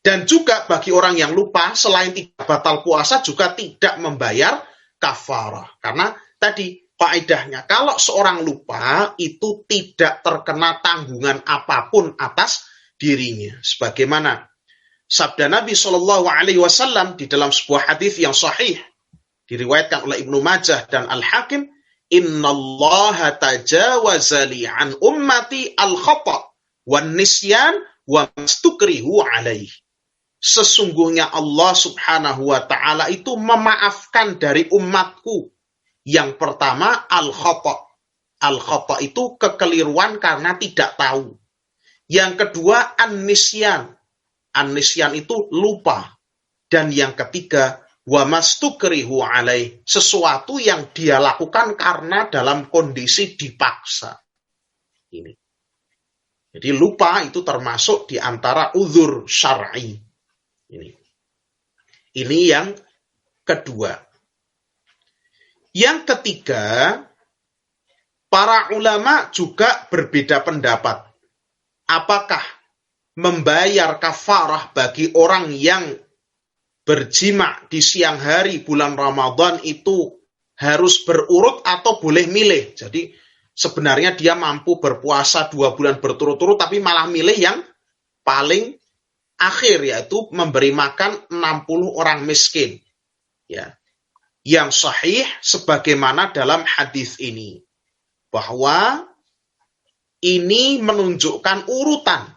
Dan juga bagi orang yang lupa, selain tidak batal puasa, juga tidak membayar kafarah. Karena tadi faedahnya, kalau seorang lupa, itu tidak terkena tanggungan apapun atas dirinya. Sebagaimana sabda Nabi SAW di dalam sebuah hadis yang sahih, diriwayatkan oleh Ibnu Majah dan Al-Hakim, innallaha tajawaza li an ummati al-khata' wan nisyan wa mastukrihu alaih. Sesungguhnya Allah Subhanahu wa ta'ala itu memaafkan dari umatku. Yang pertama, al-khata'. Al-khata' itu kekeliruan karena tidak tahu. Yang kedua, an-nisyan. An-nisyan itu lupa. Dan yang ketiga, wa mastukrihu alaih, sesuatu yang dia lakukan karena dalam kondisi dipaksa. Ini. Jadi lupa itu termasuk di antara uzur syar'i. Ini yang kedua. Yang ketiga, para ulama juga berbeda pendapat. Apakah membayar kafarah bagi orang yang berjima di siang hari bulan Ramadan itu harus berurut atau boleh milih. Jadi sebenarnya dia mampu berpuasa 2 bulan berturut-turut, tapi malah milih yang paling akhir, yaitu memberi makan 60 orang miskin. Ya. Yang sahih sebagaimana dalam hadis ini, bahwa ini menunjukkan urutan.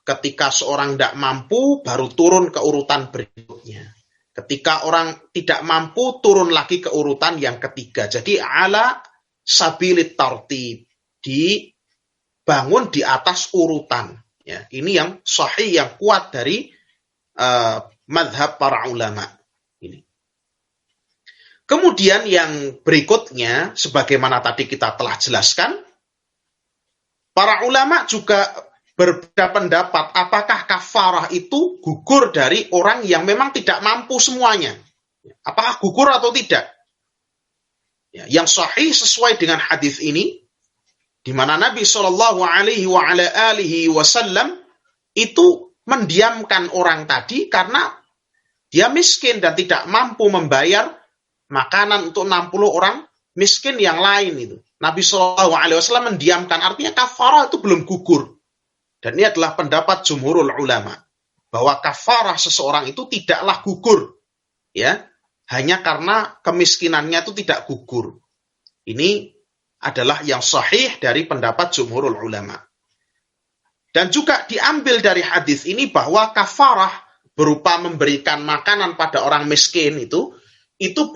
Ketika seorang tidak mampu, baru turun ke urutan berikutnya. Ketika orang tidak mampu, turun lagi ke urutan yang ketiga. Jadi ala sabilit tartib, dibangun di atas urutan. Ya, ini yang sahih, yang kuat dari madhab para ulama. Ini. Kemudian yang berikutnya, sebagaimana tadi kita telah jelaskan, para ulama juga berbeda pendapat apakah kafarah itu gugur dari orang yang memang tidak mampu semuanya. Apakah gugur atau tidak? Ya, yang sahih sesuai dengan hadis ini, di mana Nabi SAW itu mendiamkan orang tadi karena dia miskin dan tidak mampu membayar makanan untuk 60 orang miskin yang lain itu. Nabi SAW mendiamkan, artinya kafarah itu belum gugur. Dan ini adalah pendapat jumhurul ulama, bahwa kafarah seseorang itu tidaklah gugur, ya, hanya karena kemiskinannya itu tidak gugur. Ini adalah yang sahih dari pendapat jumhurul ulama. Dan juga diambil dari hadis ini bahwa kafarah berupa memberikan makanan pada orang miskin itu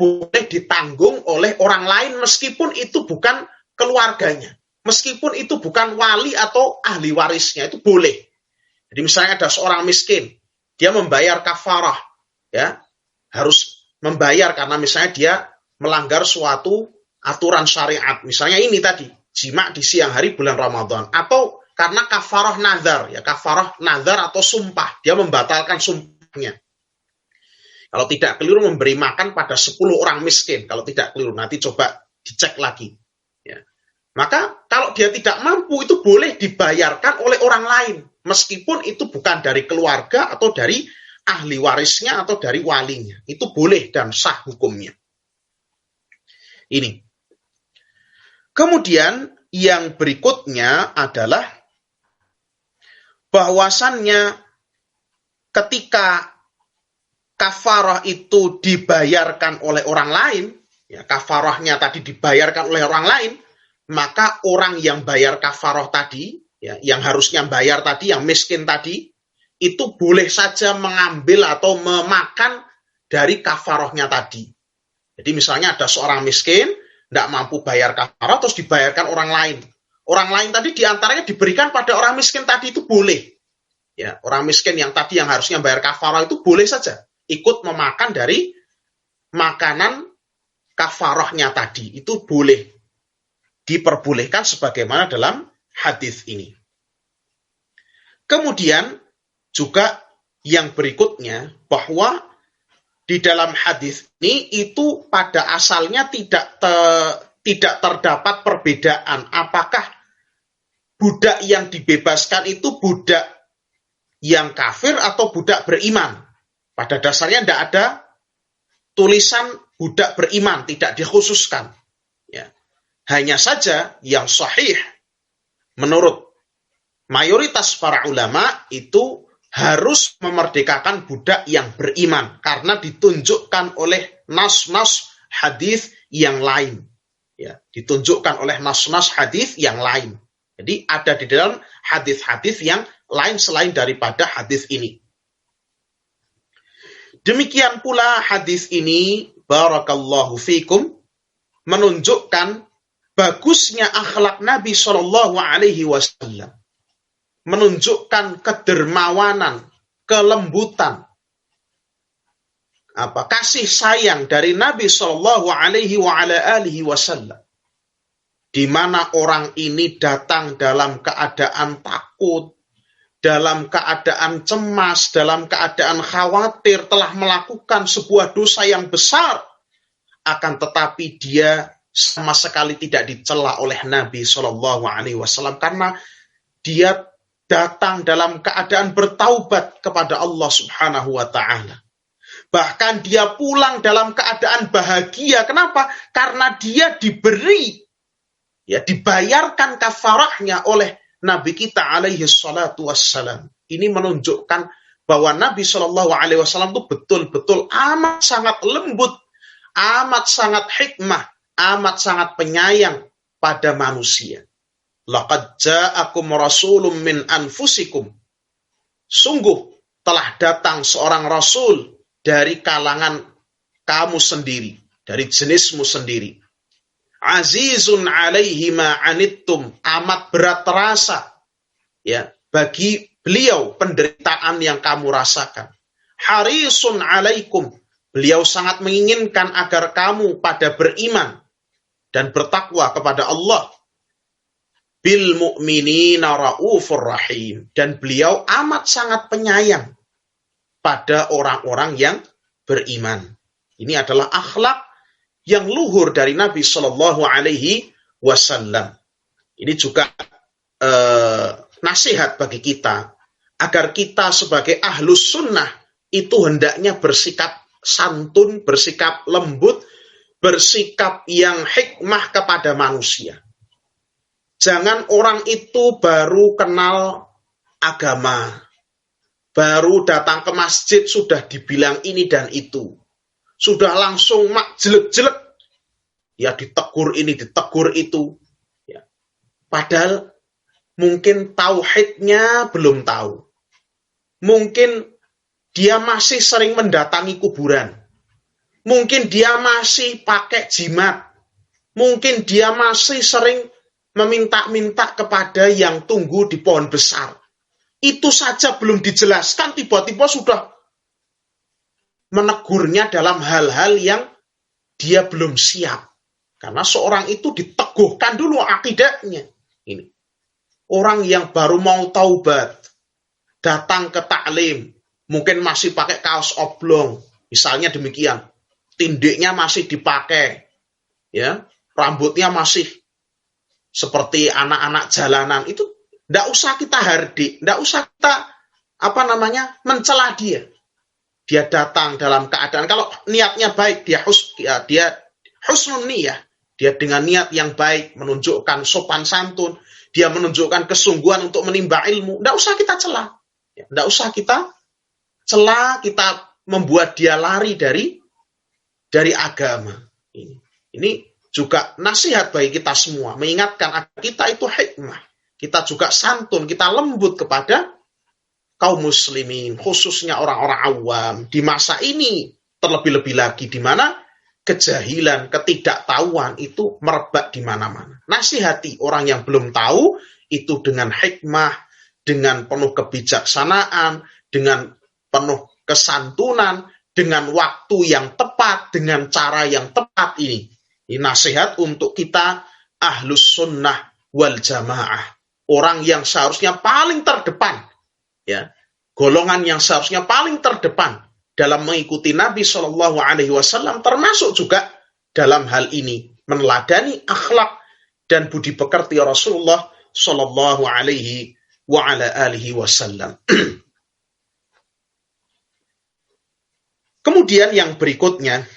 boleh ditanggung oleh orang lain meskipun itu bukan keluarganya. Meskipun itu bukan wali atau ahli warisnya, itu boleh. Jadi misalnya ada seorang miskin, dia membayar kafarah, ya, harus membayar karena misalnya dia melanggar suatu aturan syariat. Misalnya ini tadi, jima di siang hari bulan Ramadan. Atau karena kafarah nazar, ya, kafarah nazar atau sumpah, dia membatalkan sumpahnya. Kalau tidak keliru memberi makan pada 10 orang miskin, kalau tidak keliru, nanti coba dicek lagi. Ya. Maka kalau dia tidak mampu itu boleh dibayarkan oleh orang lain. Meskipun itu bukan dari keluarga atau dari ahli warisnya atau dari walinya. Itu boleh dan sah hukumnya. Ini. Kemudian yang berikutnya adalah bahwasannya ketika kafarah itu dibayarkan oleh orang lain, ya, kafarahnya tadi dibayarkan oleh orang lain, maka orang yang bayar kafarah tadi, ya, yang harusnya bayar tadi, yang miskin tadi, itu boleh saja mengambil atau memakan dari kafarohnya tadi. Jadi misalnya ada seorang miskin, tidak mampu bayar kafaroh, terus dibayarkan orang lain. Orang lain tadi diantaranya diberikan pada orang miskin tadi itu boleh. Ya, orang miskin yang tadi yang harusnya bayar kafaroh itu boleh saja ikut memakan dari makanan kafarohnya tadi. Itu boleh. Diperbolehkan sebagaimana dalam hadis ini. Kemudian juga yang berikutnya bahwa di dalam hadis ini itu pada asalnya tidak terdapat perbedaan apakah budak yang dibebaskan itu budak yang kafir atau budak beriman. Pada dasarnya tidak ada tulisan budak beriman, tidak dikhususkan. Ya. Hanya saja yang sahih menurut mayoritas para ulama itu harus memerdekakan budak yang beriman karena ditunjukkan oleh nas-nas hadis yang lain. Ya, ditunjukkan oleh nas-nas hadis yang lain. Jadi ada di dalam hadis-hadis yang lain selain daripada hadis ini. Demikian pula hadis ini barakallahu fikum menunjukkan bagusnya akhlak Nabi Shallallahu Alaihi Wasallam, menunjukkan kedermawanan, kelembutan, kasih sayang dari Nabi Shallallahu Alaihi Wasallam, di mana orang ini datang dalam keadaan takut, dalam keadaan cemas, dalam keadaan khawatir, telah melakukan sebuah dosa yang besar, akan tetapi dia sama sekali tidak dicela oleh Nabi Shallallahu Alaihi Wasallam karena dia datang dalam keadaan bertaubat kepada Allah Subhanahu Wa Taala. Bahkan dia pulang dalam keadaan bahagia. Kenapa? Karena dia diberi, dibayarkan kafarahnya oleh Nabi kita alaihi salatu wassalam. Ini menunjukkan bahwa Nabi Shallallahu Alaihi Wasallam itu betul-betul amat sangat lembut, amat sangat hikmah, amat sangat penyayang pada manusia. Laqad ja'akum rasulun min anfusikum. Sungguh telah datang seorang rasul dari kalangan kamu sendiri, dari jenismu sendiri. Azizun alaihi ma anittum, amat berat terasa bagi beliau penderitaan yang kamu rasakan. Harisun alaikum, beliau sangat menginginkan agar kamu pada beriman dan bertakwa kepada Allah. Bil mu'minina raufur rahim, dan beliau amat sangat penyayang pada orang-orang yang beriman. Ini adalah akhlak yang luhur dari Nabi Shallallahu Alaihi Wasallam. Ini juga nasihat bagi kita agar kita sebagai ahlus sunnah itu hendaknya bersikap santun, bersikap lembut, bersikap yang hikmah kepada manusia. Jangan orang itu baru kenal agama, baru datang ke masjid sudah dibilang ini dan itu. Sudah langsung jelek-jelek. Ditegur ini, ditegur itu. Padahal mungkin tauhidnya belum tahu. Mungkin dia masih sering mendatangi kuburan. Mungkin dia masih pakai jimat. Mungkin dia masih sering meminta-minta kepada yang tunggu di pohon besar. Itu saja belum dijelaskan, tiba-tiba sudah menegurnya dalam hal-hal yang dia belum siap. Karena seorang itu diteguhkan dulu akidahnya. Ini orang yang baru mau taubat, datang ke taklim, mungkin masih pakai kaos oblong, misalnya demikian. Tindiknya masih dipakai, rambutnya masih seperti anak-anak jalanan. Itu tidak usah kita hardik, tidak usah kita mencela dia. Dia datang dalam keadaan, kalau niatnya baik, dia husnun niyah, dia dengan niat yang baik, menunjukkan sopan santun, dia menunjukkan kesungguhan untuk menimba ilmu. Tidak usah kita cela, tidak usah kita cela, kita membuat dia lari dari agama. Ini juga nasihat bagi kita semua, mengingatkan agar kita itu hikmah, kita juga santun, kita lembut kepada kaum muslimin, khususnya orang-orang awam di masa ini, terlebih-lebih lagi di mana kejahilan, ketidaktahuan itu merebak di mana-mana. Nasihati orang yang belum tahu itu dengan hikmah, dengan penuh kebijaksanaan, dengan penuh kesantunan, dengan waktu yang tepat, dengan cara yang tepat ini. Ini nasihat untuk kita ahlus sunnah wal jamaah. Orang yang seharusnya paling terdepan, ya, golongan yang seharusnya paling terdepan dalam mengikuti Nabi Shallallahu Alaihi Wasallam, termasuk juga dalam hal ini meneladani akhlak dan budi pekerti Rasulullah Shallallahu Alaihi Wasallam. Kemudian yang berikutnya,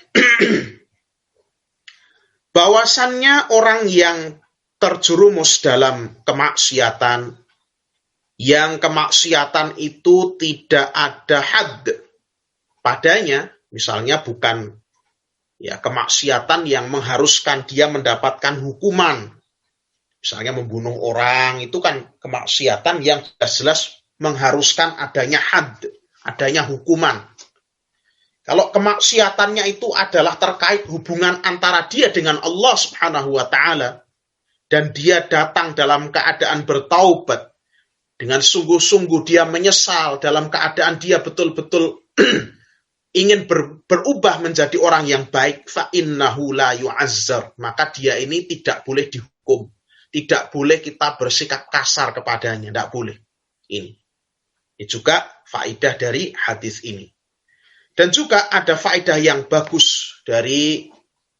bahwasannya orang yang terjerumus dalam kemaksiatan, yang kemaksiatan itu tidak ada had padanya, misalnya bukan ya kemaksiatan yang mengharuskan dia mendapatkan hukuman, misalnya membunuh orang, itu kan kemaksiatan yang jelas mengharuskan adanya had, adanya hukuman. Kalau kemaksiatannya itu adalah terkait hubungan antara dia dengan Allah Subhanahu wa Ta'ala, dan dia datang dalam keadaan bertaubat, dengan sungguh-sungguh dia menyesal, dalam keadaan dia betul-betul ingin berubah menjadi orang yang baik, fa innahu la yu'azzar, maka dia ini tidak boleh dihukum, tidak boleh kita bersikap kasar kepadanya, tidak boleh. Ini juga faedah dari hadis ini. Dan juga ada faedah yang bagus dari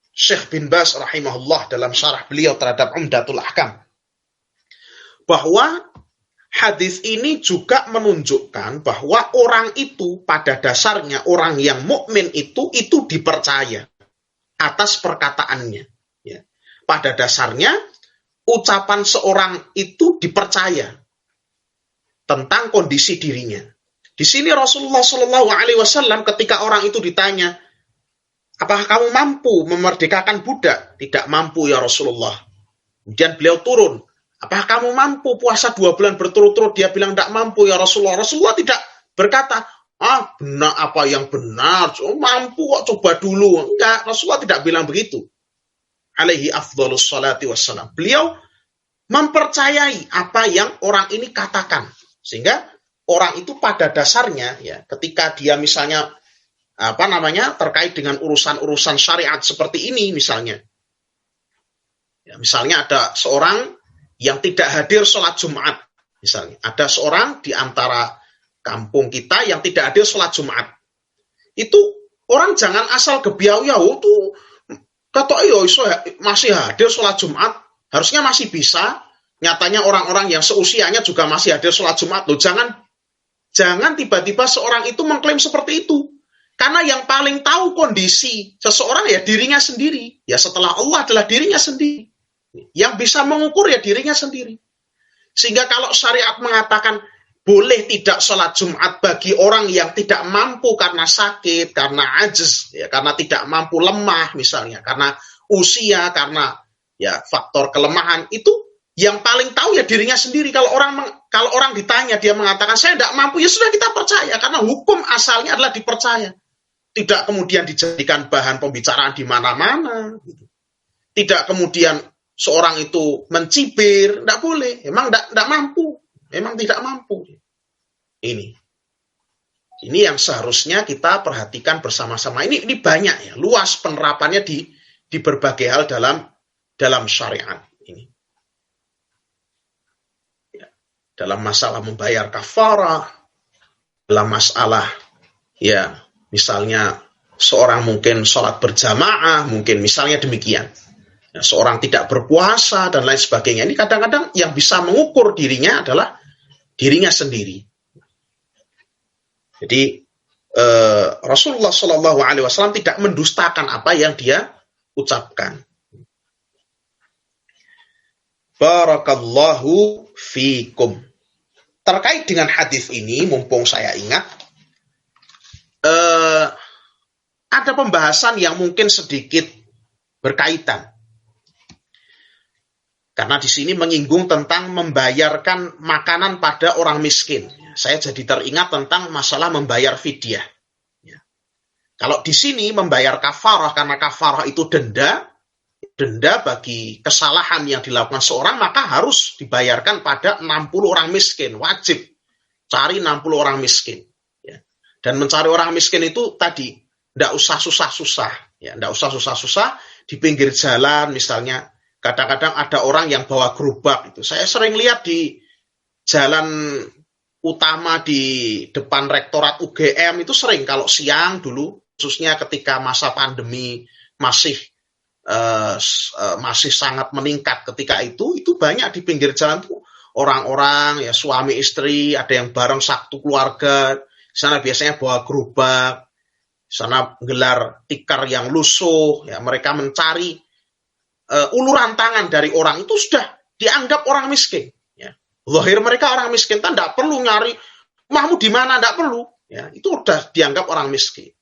Syekh bin Baz rahimahullah dalam syarah beliau terhadap Umdatul Ahkam, bahwa hadis ini juga menunjukkan bahwa orang itu pada dasarnya, orang yang mukmin itu dipercaya atas perkataannya. Ya. Pada dasarnya ucapan seorang itu dipercaya tentang kondisi dirinya. Di sini Rasulullah Shallallahu Alaihi Wasallam ketika orang itu ditanya, apakah kamu mampu memerdekakan budak? Tidak mampu ya Rasulullah. Kemudian beliau turun, apakah kamu mampu puasa 2 bulan berturut-turut? Dia bilang tidak mampu ya Rasulullah. Rasulullah tidak berkata, benar apa yang benar, mampu kok, coba dulu. Enggak, Rasulullah tidak bilang begitu. Alaihi afdhalus salati wassalam. Beliau mempercayai apa yang orang ini katakan, sehingga orang itu pada dasarnya, ya, ketika dia misalnya terkait dengan urusan-urusan syariat seperti ini, misalnya, ya, misalnya ada seorang yang tidak hadir sholat Jumat, misalnya ada seorang di antara kampung kita yang tidak hadir sholat Jumat, itu orang jangan asal gebiau-yau tuh kata masih hadir sholat Jumat, harusnya masih bisa. Nyatanya orang-orang yang seusianya juga masih hadir sholat Jumat loh. Jangan tiba-tiba seorang itu mengklaim seperti itu. Karena yang paling tahu kondisi seseorang ya dirinya sendiri. Ya setelah Allah adalah dirinya sendiri. Yang bisa mengukur ya dirinya sendiri. Sehingga kalau syariat mengatakan boleh tidak sholat Jumat bagi orang yang tidak mampu karena sakit, karena ajiz, ya, karena tidak mampu, lemah misalnya, karena usia, karena ya faktor kelemahan, itu yang paling tahu ya dirinya sendiri. Kalau orang ditanya dia mengatakan saya tidak mampu, ya sudah kita percaya karena hukum asalnya adalah dipercaya. Tidak kemudian dijadikan bahan pembicaraan di mana-mana. Tidak kemudian seorang itu mencibir, tidak boleh. Memang tidak mampu, memang tidak mampu. Ini yang seharusnya kita perhatikan bersama-sama. Ini banyak ya, luas penerapannya di berbagai hal dalam syariat. Dalam masalah membayar kafarah, dalam masalah ya misalnya seorang mungkin sholat berjamaah, mungkin misalnya demikian. Ya, seorang tidak berpuasa dan lain sebagainya. Ini kadang-kadang yang bisa mengukur dirinya adalah dirinya sendiri. Jadi Rasulullah Shallallahu Alaihi Wasallam tidak mendustakan apa yang dia ucapkan. Barakallahu fikum. Terkait dengan hadis ini, mumpung saya ingat, ada pembahasan yang mungkin sedikit berkaitan. Karena di sini menyinggung tentang membayarkan makanan pada orang miskin. saya jadi teringat tentang masalah membayar fidyah. Ya. Kalau di sini membayar kafarah, karena kafarah itu denda bagi kesalahan yang dilakukan seorang, maka harus dibayarkan pada 60 orang miskin. Wajib cari 60 orang miskin. Ya. Dan mencari orang miskin itu tadi, tidak usah susah-susah. Ya, tidak usah susah-susah di pinggir jalan misalnya. Kadang-kadang ada orang yang bawa gerobak. Itu saya sering lihat di jalan utama di depan rektorat UGM itu sering kalau siang dulu, khususnya ketika masa pandemi masih sangat meningkat ketika itu banyak di pinggir jalan tuh orang-orang ya suami istri, ada yang bareng satu keluarga, di sana biasanya bawa gerobak, di sana gelar tikar yang lusuh, ya mereka mencari uluran tangan dari orang itu sudah dianggap orang miskin. Ya. Zahir mereka orang miskin, kan tidak perlu nyari rumahmu di mana, tidak perlu. Ya, itu sudah dianggap orang miskin.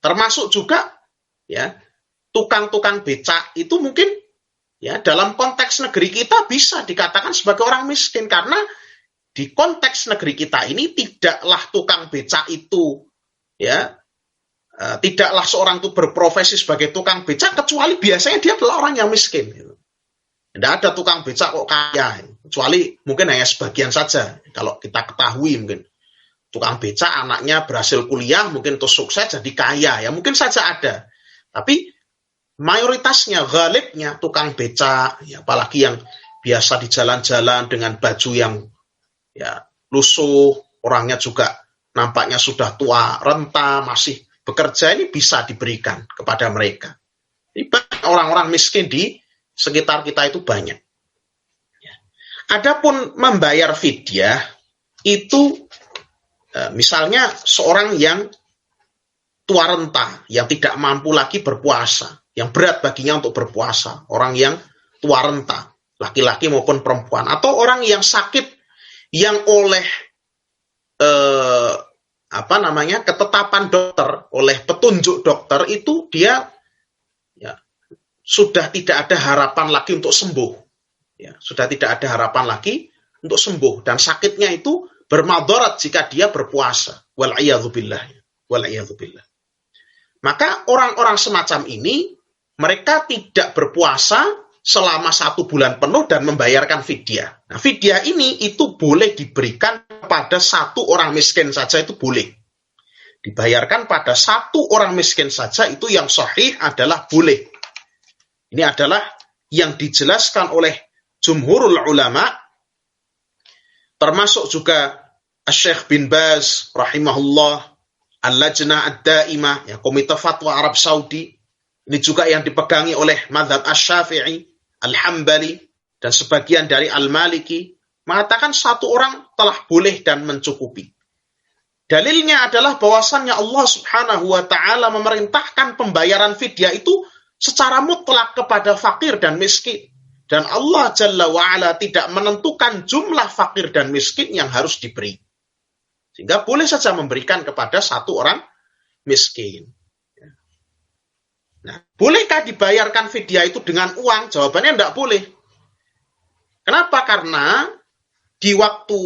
Termasuk juga ya tukang-tukang becak itu mungkin ya dalam konteks negeri kita bisa dikatakan sebagai orang miskin, karena di konteks negeri kita ini tidaklah tukang becak itu ya tidaklah seorang itu berprofesi sebagai tukang becak kecuali biasanya dia adalah orang yang miskin. Tidak ada tukang becak kok kaya, kecuali mungkin hanya sebagian saja. Kalau kita ketahui mungkin tukang becak anaknya berhasil kuliah, mungkin terus sukses jadi kaya, ya mungkin saja ada. Tapi mayoritasnya, ghalibnya tukang becak, ya, apalagi yang biasa di jalan-jalan dengan baju yang ya lusuh, orangnya juga nampaknya sudah tua, renta, masih bekerja, ini bisa diberikan kepada mereka. Ini banyak orang-orang miskin di sekitar kita itu banyak. Adapun membayar fidyah itu misalnya seorang yang tua renta, yang tidak mampu lagi berpuasa, yang berat baginya untuk berpuasa, orang yang tua renta, laki-laki maupun perempuan, atau orang yang sakit yang oleh ketetapan dokter, oleh petunjuk dokter itu dia ya, sudah tidak ada harapan lagi untuk sembuh. Ya, sudah tidak ada harapan lagi untuk sembuh, dan sakitnya itu bermadarat jika dia berpuasa. Wal'iyadzubillah. Wal'iyadzubillah. Maka orang-orang semacam ini mereka tidak berpuasa selama 1 bulan penuh dan membayarkan fidyah. Nah, fidyah ini itu boleh diberikan pada 1 orang miskin saja, itu boleh. Dibayarkan pada 1 orang miskin saja, itu yang sahih adalah boleh. Ini adalah yang dijelaskan oleh jumhurul ulama, termasuk juga Syekh bin Baz rahimahullah, Al-Lajnah Ad-Daimah, ya, Komite Fatwa Arab Saudi. Ini juga yang dipegangi oleh mazhab Asy-Syafi'i, Al-Hambali, dan sebagian dari Al-Maliki, mengatakan 1 orang telah boleh dan mencukupi. Dalilnya adalah bahwasannya Allah Subhanahu wa taala memerintahkan pembayaran fidyah itu secara mutlak kepada fakir dan miskin. Dan Allah Jalla wa'ala tidak menentukan jumlah fakir dan miskin yang harus diberi. Sehingga boleh saja memberikan kepada 1 orang miskin. Nah, bolehkah dibayarkan fidyah itu dengan uang? Jawabannya tidak boleh. Kenapa? Karena di waktu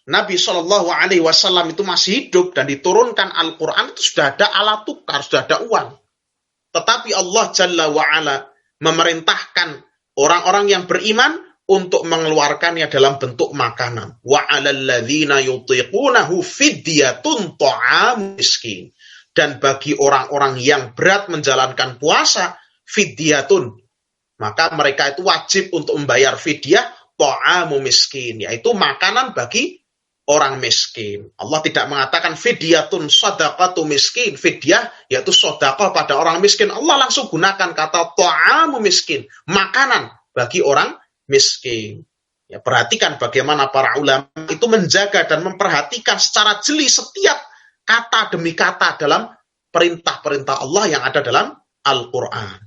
Nabi SAW itu masih hidup dan diturunkan Al-Quran, itu sudah ada alat tukar, sudah ada uang. Tetapi Allah Jalla wa'ala memerintahkan orang-orang yang beriman untuk mengeluarkannya dalam bentuk makanan. Wa 'alal ladzina yutiqunahu fidyatun ta'am miskin. Dan bagi orang-orang yang berat menjalankan puasa, fidyatun, maka mereka itu wajib untuk membayar fidyah ta'amu miskin, yaitu makanan bagi orang miskin. Allah tidak mengatakan fidyatun shadaqatu miskin, fidyah yaitu sedekah pada orang miskin. Allah langsung gunakan kata ta'amu miskin, makanan bagi orang miskin. Ya, perhatikan bagaimana para ulama itu menjaga dan memperhatikan secara jeli setiap kata demi kata dalam perintah-perintah Allah yang ada dalam Al-Quran.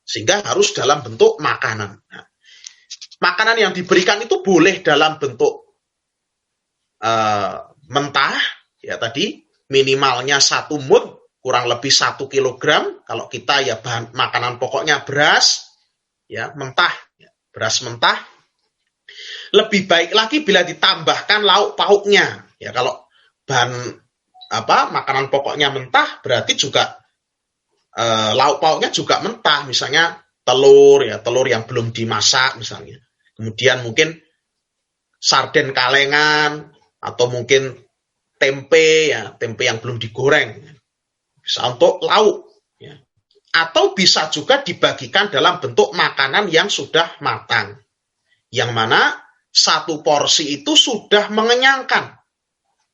Sehingga harus dalam bentuk makanan. Nah, makanan yang diberikan itu boleh dalam bentuk mentah, ya tadi minimalnya 1 mud, kurang lebih 1 kilogram. Kalau kita ya bahan makanan pokoknya beras, ya mentah, ya, beras mentah. Lebih baik lagi bila ditambahkan lauk pauknya. Ya kalau bahan makanan pokoknya mentah berarti juga lauk pauknya juga mentah, misalnya telur yang belum dimasak misalnya. Kemudian mungkin sarden kalengan atau mungkin tempe yang belum digoreng. Bisa untuk lauk ya. Atau bisa juga dibagikan dalam bentuk makanan yang sudah matang. Yang mana satu porsi itu sudah mengenyangkan.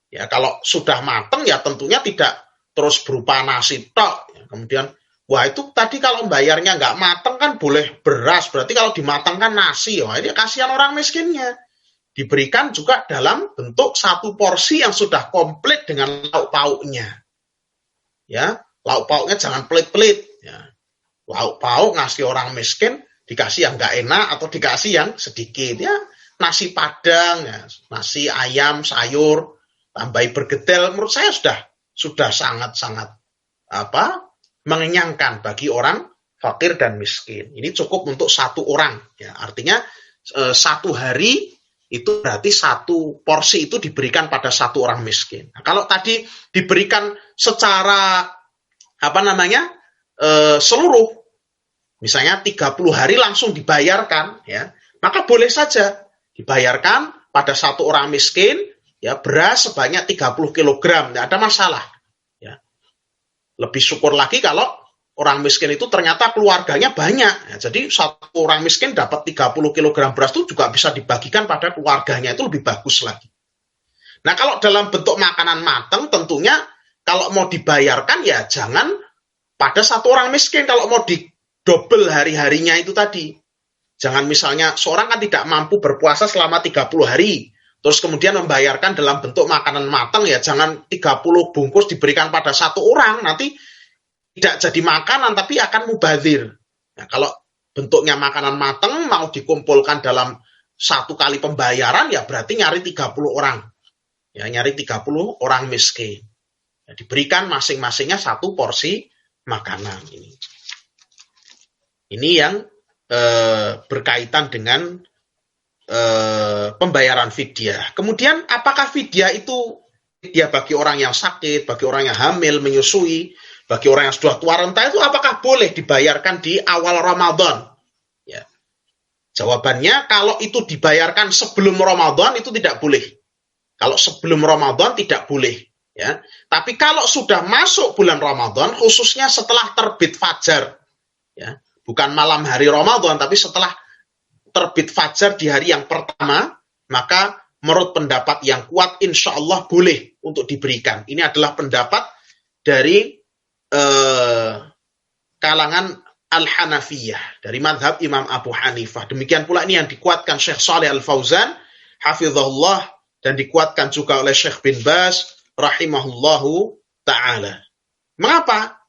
Ya, kalau sudah matang ya tentunya tidak terus berupa nasi tok. Ya, kemudian, wah itu tadi kalau bayarnya nggak matang kan boleh beras, berarti kalau dimatangkan nasi, wah ini kasihan orang miskinnya. Diberikan juga dalam bentuk satu porsi yang sudah komplit dengan lauk pauknya. Ya, lauk pauknya jangan pelit-pelit. Ya. Lauk pauk ngasih orang miskin, dikasih yang nggak enak atau dikasih yang sedikit. Ya, nasi padang, ya, nasi ayam, sayur, tambahi bergedel, menurut saya sudah sangat-sangat mengenyangkan bagi orang fakir dan miskin. Ini cukup untuk satu orang. Ya, artinya satu hari itu berarti satu porsi itu diberikan pada satu orang miskin. Nah, kalau tadi diberikan secara seluruh, misalnya 30 hari langsung dibayarkan, ya, maka boleh saja dibayarkan pada satu orang miskin. Ya, beras sebanyak 30 kg, tidak ada masalah. Ya. Lebih syukur lagi kalau orang miskin itu ternyata keluarganya banyak. Ya, jadi satu orang miskin dapat 30 kg beras itu juga bisa dibagikan pada keluarganya, itu lebih bagus lagi. Nah, kalau dalam bentuk makanan matang, tentunya kalau mau dibayarkan ya jangan pada satu orang miskin, kalau mau didobel hari-harinya itu tadi. Jangan misalnya seorang kan tidak mampu berpuasa selama 30 hari. Terus kemudian membayarkan dalam bentuk makanan matang, ya jangan 30 bungkus diberikan pada satu orang, nanti tidak jadi makanan tapi akan mubazir. Nah, kalau bentuknya makanan matang mau dikumpulkan dalam satu kali pembayaran, ya berarti nyari 30 orang. Ya, nyari 30 orang miskin. Ya, diberikan masing-masingnya satu porsi makanan ini. Ini yang berkaitan dengan pembayaran fidyah. Kemudian apakah fidyah itu fidyah bagi orang yang sakit, bagi orang yang hamil, menyusui, bagi orang yang sudah tua renta, itu apakah boleh dibayarkan di awal Ramadan? Ya. Jawabannya, kalau itu dibayarkan sebelum Ramadan itu tidak boleh. Kalau sebelum Ramadan tidak boleh. Ya. Tapi kalau sudah masuk bulan Ramadan, khususnya setelah terbit fajar, ya, bukan malam hari Ramadan, tapi setelah terbit fajar di hari yang pertama, maka menurut pendapat yang kuat, insya Allah boleh untuk diberikan. Ini adalah pendapat dari kalangan Al-Hanafiyah, dari madhab Imam Abu Hanifah. Demikian pula ini yang dikuatkan Syekh Shalih Al-Fauzan, hafizahullah, dan dikuatkan juga oleh Syekh bin Baz, rahimahullahu ta'ala. Mengapa?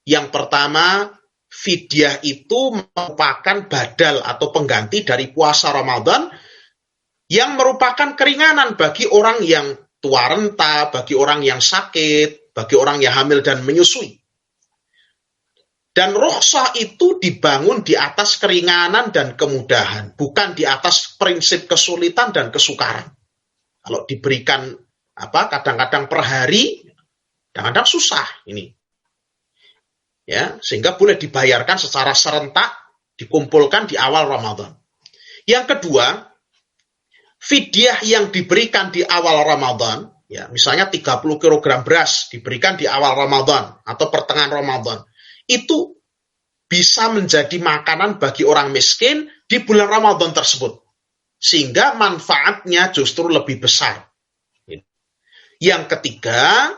Yang pertama, fidyah itu merupakan badal atau pengganti dari puasa Ramadan yang merupakan keringanan bagi orang yang tua renta, bagi orang yang sakit, bagi orang yang hamil dan menyusui. Dan rukhsah itu dibangun di atas keringanan dan kemudahan, bukan di atas prinsip kesulitan dan kesukaran. Kalau diberikan kadang-kadang per hari, kadang-kadang susah ini. Ya, sehingga boleh dibayarkan secara serentak, dikumpulkan di awal Ramadan. Yang kedua, fidyah yang diberikan di awal Ramadan, ya, misalnya 30 kg beras diberikan di awal Ramadan atau pertengahan Ramadan, itu bisa menjadi makanan bagi orang miskin di bulan Ramadan tersebut. Sehingga manfaatnya justru lebih besar. Yang ketiga,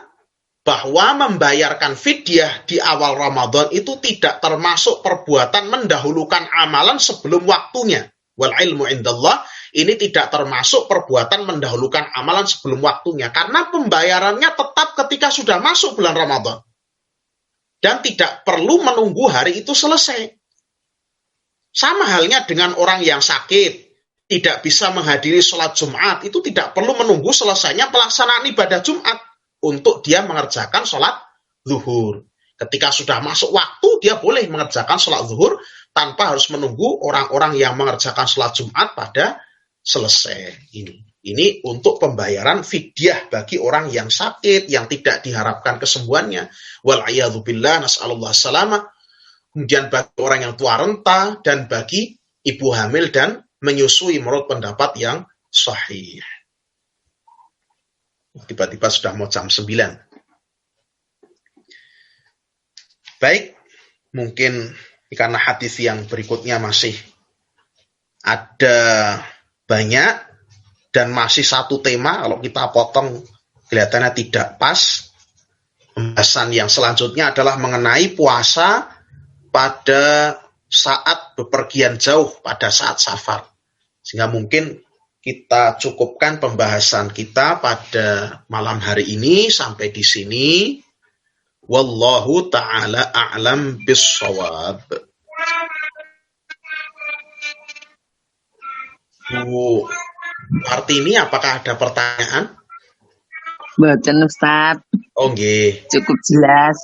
bahwa membayarkan fidyah di awal Ramadan itu tidak termasuk perbuatan mendahulukan amalan sebelum waktunya. Wal ilmu indallah, ini tidak termasuk perbuatan mendahulukan amalan sebelum waktunya. Karena pembayarannya tetap ketika sudah masuk bulan Ramadan. Dan tidak perlu menunggu hari itu selesai. Sama halnya dengan orang yang sakit, tidak bisa menghadiri sholat Jumat, itu tidak perlu menunggu selesainya pelaksanaan ibadah Jumat untuk dia mengerjakan sholat zuhur. Ketika sudah masuk waktu, dia boleh mengerjakan sholat zuhur tanpa harus menunggu orang-orang yang mengerjakan sholat Jumat pada selesai. Ini. Ini untuk pembayaran fidyah bagi orang yang sakit, yang tidak diharapkan kesembuhannya. Wal'iyadzubillah, nas'alullah salamah. Kemudian bagi orang yang tua renta, dan bagi ibu hamil dan menyusui menurut pendapat yang sahih. Tiba-tiba sudah mau jam 9. Baik, mungkin karena hadis yang berikutnya masih ada banyak, dan masih satu tema, kalau kita potong kelihatannya tidak pas. Pembahasan yang selanjutnya adalah mengenai puasa pada saat bepergian jauh, pada saat safar. Sehingga mungkin kita cukupkan pembahasan kita pada malam hari ini sampai di sini. Wallahu ta'ala a'lam bis-shawab. Bu Martini, apakah ada pertanyaan? Boten Ustaz. Oh nggih. Cukup jelas.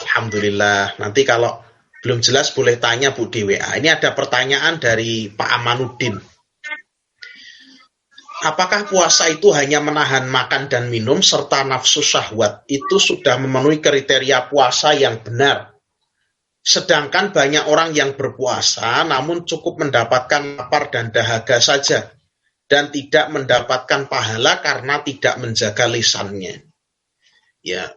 Alhamdulillah. Nanti kalau belum jelas boleh tanya Bu di WA. Ini ada pertanyaan dari Pak Amanuddin. Apakah puasa itu hanya menahan makan dan minum serta nafsu syahwat? Itu sudah memenuhi kriteria puasa yang benar. Sedangkan banyak orang yang berpuasa namun cukup mendapatkan lapar dan dahaga saja, dan tidak mendapatkan pahala karena tidak menjaga lisannya. Ya,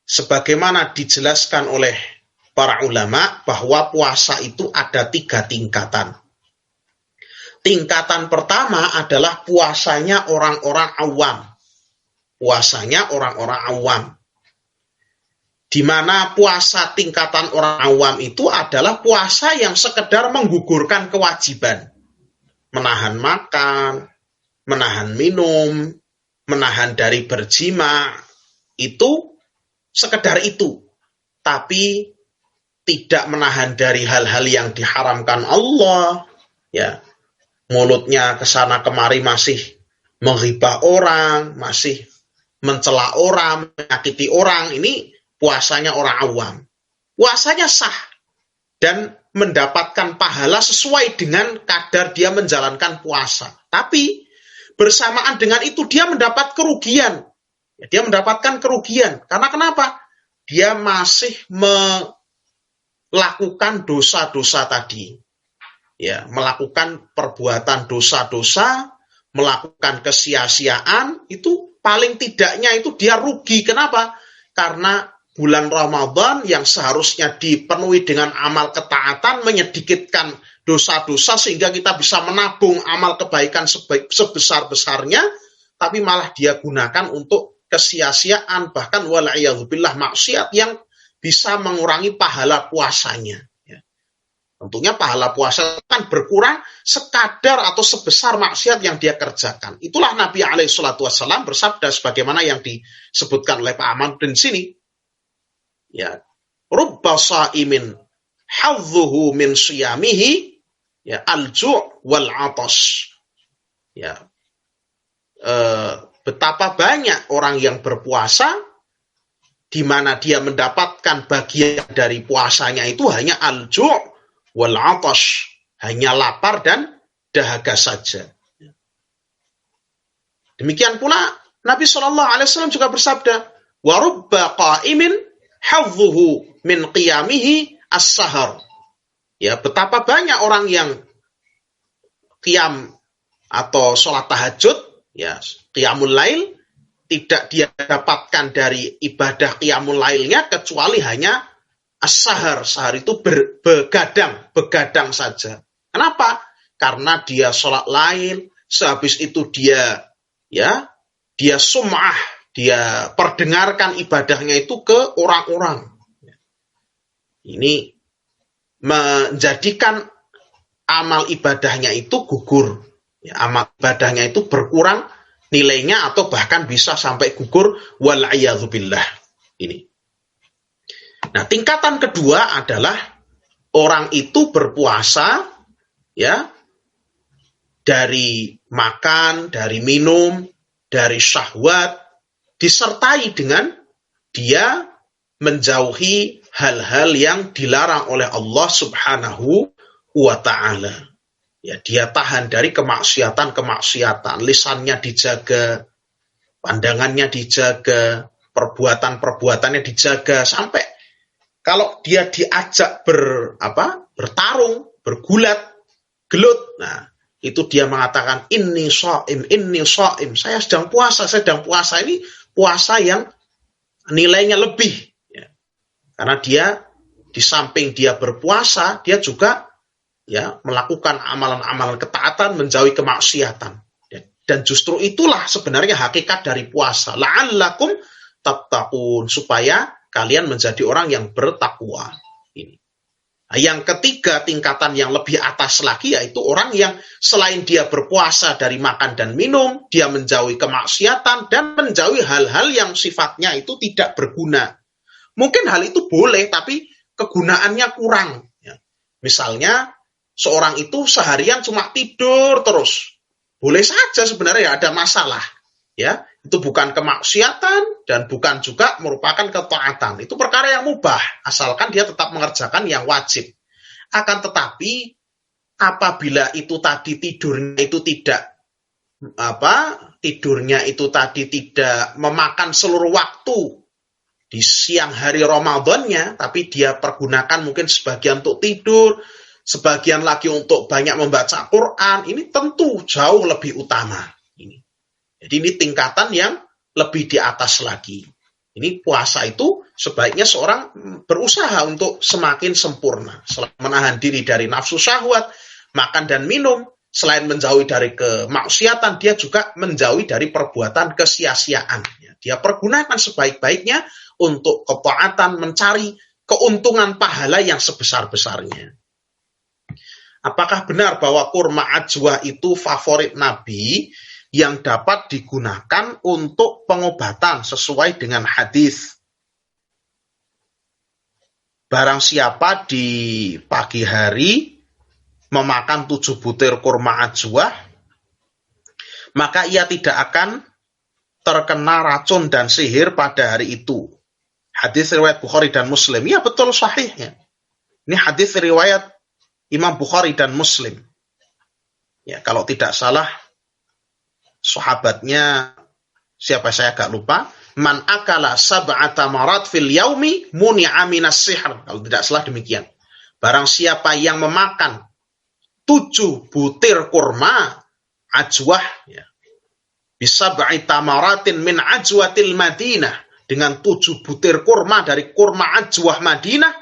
sebagaimana dijelaskan oleh para ulama bahwa puasa itu ada 3 tingkatan. Tingkatan pertama adalah puasanya orang-orang awam. Puasanya orang-orang awam. Di mana puasa tingkatan orang awam itu adalah puasa yang sekedar menggugurkan kewajiban. Menahan makan, menahan minum, menahan dari berjima, itu sekedar itu. Tapi tidak menahan dari hal-hal yang diharamkan Allah. Ya, mulutnya kesana kemari masih menghibah orang, masih mencela orang, menyakiti orang. Ini puasanya orang awam. Puasanya sah dan mendapatkan pahala sesuai dengan kadar dia menjalankan puasa. Tapi bersamaan dengan itu dia mendapat kerugian. Dia mendapatkan kerugian. Karena kenapa? Dia masih melakukan dosa-dosa tadi. Ya, melakukan perbuatan dosa-dosa, melakukan kesia-siaan, itu paling tidaknya itu dia rugi. Kenapa? Karena bulan Ramadan yang seharusnya dipenuhi dengan amal ketaatan menyedikitkan dosa-dosa sehingga kita bisa menabung amal kebaikan sebesar-besarnya, tapi malah dia gunakan untuk kesia-siaan, bahkan wala'iyadzubillah maksiat yang bisa mengurangi pahala puasanya. Ya. Tentunya pahala puasa kan berkurang sekadar atau sebesar maksiat yang dia kerjakan. Itulah Nabi SAW bersabda sebagaimana yang disebutkan oleh Pak Amanuddin sini. Ya, rubba sha'imin hadzuhu min siyamihi ya al-ju' wal 'atas. Ya. Betapa banyak orang yang berpuasa di mana dia mendapatkan bagian dari puasanya itu hanya al-ju' wal 'atas, hanya lapar dan dahaga saja. Demikian pula Nabi SAW juga bersabda, wa rubba qa'imin hadzuhu min qiyamihi as-sahar. Ya, betapa banyak orang yang qiyam atau sholat tahajud, ya, qiyamul lail, tidak dia dapatkan dari ibadah qiyamul lailnya kecuali hanya as-sahar. Sahar itu begadang saja. Kenapa? Karena dia sholat lail, sehabis itu dia sum'ah, dia perdengarkan ibadahnya itu ke orang-orang. Ini menjadikan amal ibadahnya itu gugur. Ya, amal ibadahnya itu berkurang nilainya atau bahkan bisa sampai gugur wal'iyadzubillah. Ini. Nah, tingkatan kedua adalah orang itu berpuasa ya dari makan, dari minum, dari syahwat, disertai dengan dia menjauhi hal-hal yang dilarang oleh Allah Subhanahu wa ta'ala. Ya, dia tahan dari kemaksiatan-kemaksiatan, lisannya dijaga, pandangannya dijaga, perbuatan-perbuatannya dijaga, sampai kalau dia diajak bertarung, bergulat, gelut, nah itu dia mengatakan inni shaim, saya sedang puasa. Ini puasa yang nilainya lebih, ya. Karena dia di samping dia berpuasa, dia juga ya melakukan amalan-amalan ketaatan, menjauhi kemaksiatan. Dan justru itulah sebenarnya hakikat dari puasa. La'allakum tattaqun, supaya kalian menjadi orang yang bertakwa. Ini. Nah, yang ketiga, tingkatan yang lebih atas lagi, yaitu orang yang selain dia berpuasa dari makan dan minum, dia menjauhi kemaksiatan dan menjauhi hal-hal yang sifatnya itu tidak berguna. Mungkin hal itu boleh, tapi kegunaannya kurang. Ya. Misalnya, seorang itu seharian cuma tidur terus. Boleh saja sebenarnya, ada masalah. Ya, itu bukan kemaksiatan dan bukan juga merupakan ketaatan. Itu perkara yang mubah, asalkan dia tetap mengerjakan yang wajib. Akan tetapi apabila itu tadi tidurnya itu tidak memakan seluruh waktu di siang hari Ramadannya, tapi dia pergunakan mungkin sebagian untuk tidur, sebagian lagi untuk banyak membaca Quran, ini tentu jauh lebih utama. Jadi ini tingkatan yang lebih di atas lagi. Ini puasa itu sebaiknya seorang berusaha untuk semakin sempurna. Selain menahan diri dari nafsu syahwat, makan dan minum, selain menjauhi dari kemaksiatan, dia juga menjauhi dari perbuatan kesia-siaan. Dia pergunakan sebaik-baiknya untuk ketaatan, mencari keuntungan pahala yang sebesar-besarnya. Apakah benar bahwa kurma ajwa itu favorit Nabi yang dapat digunakan untuk pengobatan sesuai dengan hadis? Barang siapa di pagi hari memakan 7 butir kurma ajwa, maka ia tidak akan terkena racun dan sihir pada hari itu. Hadis riwayat Bukhari dan Muslim. Ya, betul, sahihnya. Ini hadis riwayat Imam Bukhari dan Muslim. Ya, kalau tidak salah, sahabatnya siapa saya agak lupa, man akala sab'ata marat fil yaumi muni'a minas sihr, kalau tidak salah demikian. Barang siapa yang memakan 7 butir kurma ajwah, ya, bisab'i tamaratin min ajwatil Madinah, dengan 7 butir kurma dari kurma ajwah Madinah,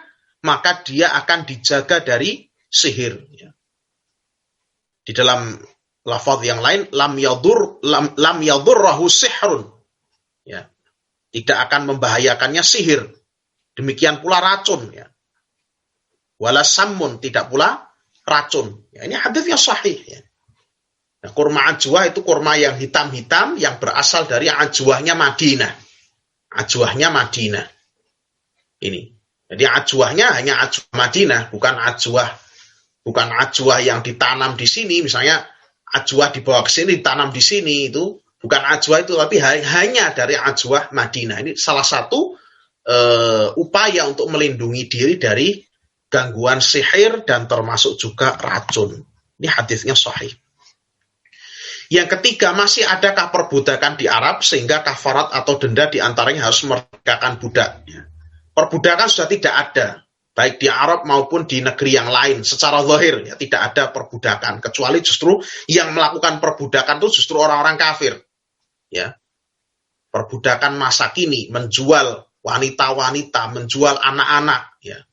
maka dia akan dijaga dari sihir. Ya. Di dalam lafaz yang lain, lam yadurrahu sihrun. Ya. Tidak akan membahayakannya sihir. Demikian pula racun. Ya. Wala sammun, tidak pula racun. Ya, ini hadis yang sahih. Ya. Nah, kurma ajwah itu kurma yang hitam-hitam yang berasal dari ajwahnya Madinah. Ajwahnya Madinah. Ini. Jadi ajwahnya hanya ajwah Madinah, bukan ajwah yang ditanam di sini, misalnya ajwah dibawa ke sini, ditanam di sini, itu bukan ajwah itu, tapi hanya dari ajwah Madinah. Ini salah satu upaya untuk melindungi diri dari gangguan sihir dan termasuk juga racun. Ini hadisnya sahih. Yang ketiga, masih adakah perbudakan di Arab sehingga kafarat atau denda diantaranya harus memerdekakan budak? Perbudakan sudah tidak ada, baik di Arab maupun di negeri yang lain. Secara zahir, ya, tidak ada perbudakan, kecuali justru yang melakukan perbudakan itu justru orang-orang kafir. Ya. Perbudakan masa kini, menjual wanita-wanita, menjual anak-anak. Ya.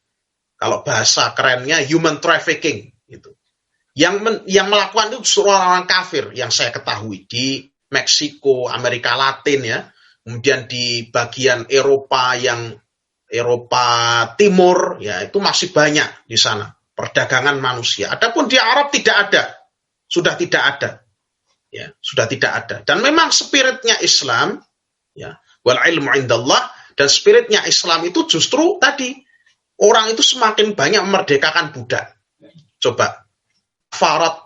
Kalau bahasa kerennya human trafficking. Gitu. Yang melakukan itu justru orang-orang kafir yang saya ketahui. Di Meksiko, Amerika Latin, ya. Kemudian di bagian Eropa Timur, ya, itu masih banyak di sana perdagangan manusia. Adapun di Arab tidak ada, sudah tidak ada, ya, sudah tidak ada. Dan memang spiritnya Islam, ya, wal ilmu indallah, dan spiritnya Islam itu justru tadi orang itu semakin banyak memerdekakan budak. Coba farat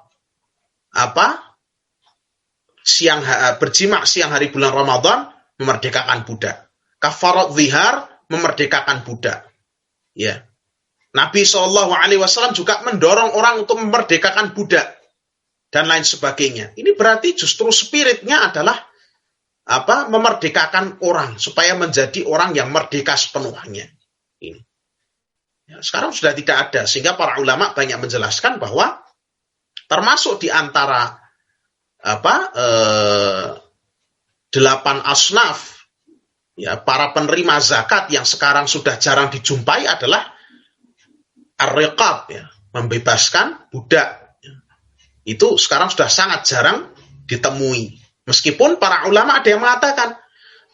berjima siang hari bulan Ramadan memerdekakan budak. Kafarat zihar memerdekakan budak. Ya. Nabi SAW juga mendorong orang untuk memerdekakan budak. dan lain sebagainya. Ini berarti justru spiritnya adalah memerdekakan orang supaya menjadi orang yang merdeka sepenuhnya. Ini. Ya, sekarang sudah tidak ada, sehingga para ulama banyak menjelaskan bahwa termasuk di antara 8 asnaf ya para penerima zakat yang sekarang sudah jarang dijumpai adalah ar-riqab, ya, membebaskan budak. Itu sekarang sudah sangat jarang ditemui. Meskipun para ulama ada yang mengatakan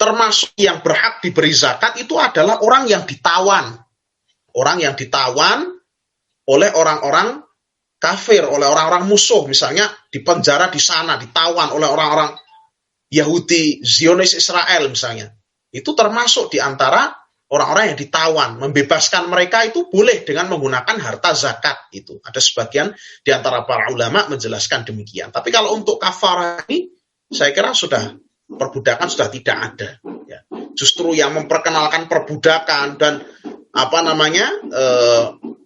termasuk yang berhak diberi zakat itu adalah orang yang ditawan. Orang yang ditawan oleh orang-orang kafir, oleh orang-orang musuh, misalnya dipenjara di sana, ditawan oleh orang-orang Yahudi, Zionis Israel misalnya. Itu termasuk di antara orang-orang yang ditawan. Membebaskan mereka itu boleh dengan menggunakan harta zakat. Itu ada sebagian di antara para ulama menjelaskan demikian. Tapi kalau untuk kafarah ini, saya kira sudah perbudakan sudah tidak ada. Ya. Justru yang memperkenalkan perbudakan dan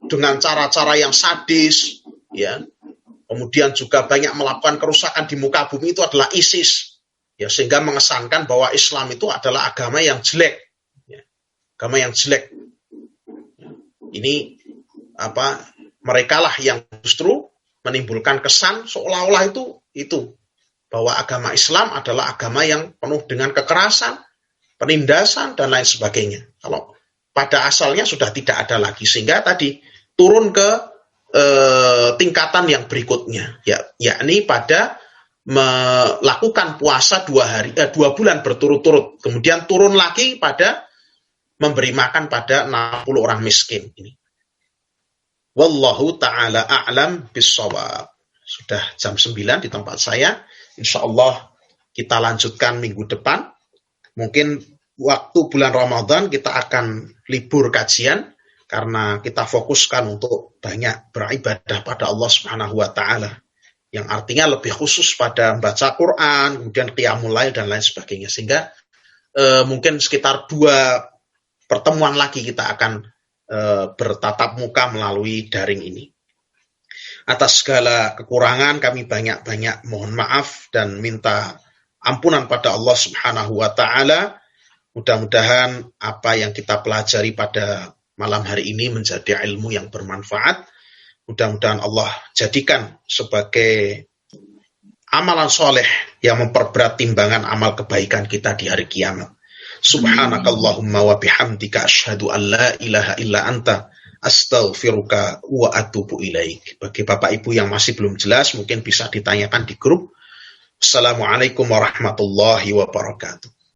dengan cara-cara yang sadis, ya, kemudian juga banyak melakukan kerusakan di muka bumi itu adalah ISIS, ya, sehingga mengesankan bahwa Islam itu adalah agama yang jelek, ya, agama yang jelek. Ini mereka lah yang justru menimbulkan kesan seolah-olah itu bahwa agama Islam adalah agama yang penuh dengan kekerasan, penindasan dan lain sebagainya. Kalau pada asalnya sudah tidak ada lagi, sehingga tadi turun ke tingkatan yang berikutnya, yakni pada melakukan puasa 2 bulan berturut-turut, kemudian turun lagi pada memberi makan pada 60 orang miskin ini. Wallahu ta'ala a'lam bis-shawab. Sudah jam 9 di tempat saya. Insyaallah kita lanjutkan minggu depan. Mungkin waktu bulan Ramadan kita akan libur kajian karena kita fokuskan untuk banyak beribadah pada Allah Subhanahu wa taala. Yang artinya lebih khusus pada membaca Quran, kemudian qiyamul lail dan lain sebagainya. Sehingga mungkin sekitar 2 pertemuan lagi kita akan bertatap muka melalui daring ini. Atas segala kekurangan kami banyak-banyak mohon maaf dan minta ampunan pada Allah Subhanahu wa taala. Mudah-mudahan apa yang kita pelajari pada malam hari ini menjadi ilmu yang bermanfaat. Mudah-mudahan Allah jadikan sebagai amalan soleh yang memperberat timbangan amal kebaikan kita di hari kiamat. Subhanakallahumma wa bihamdika asyhadu an la ilaha illa anta astaghfiruka wa atubu ilaik. Bagi Bapak Ibu yang masih belum jelas mungkin bisa ditanyakan di grup. Assalamualaikum warahmatullahi wabarakatuh.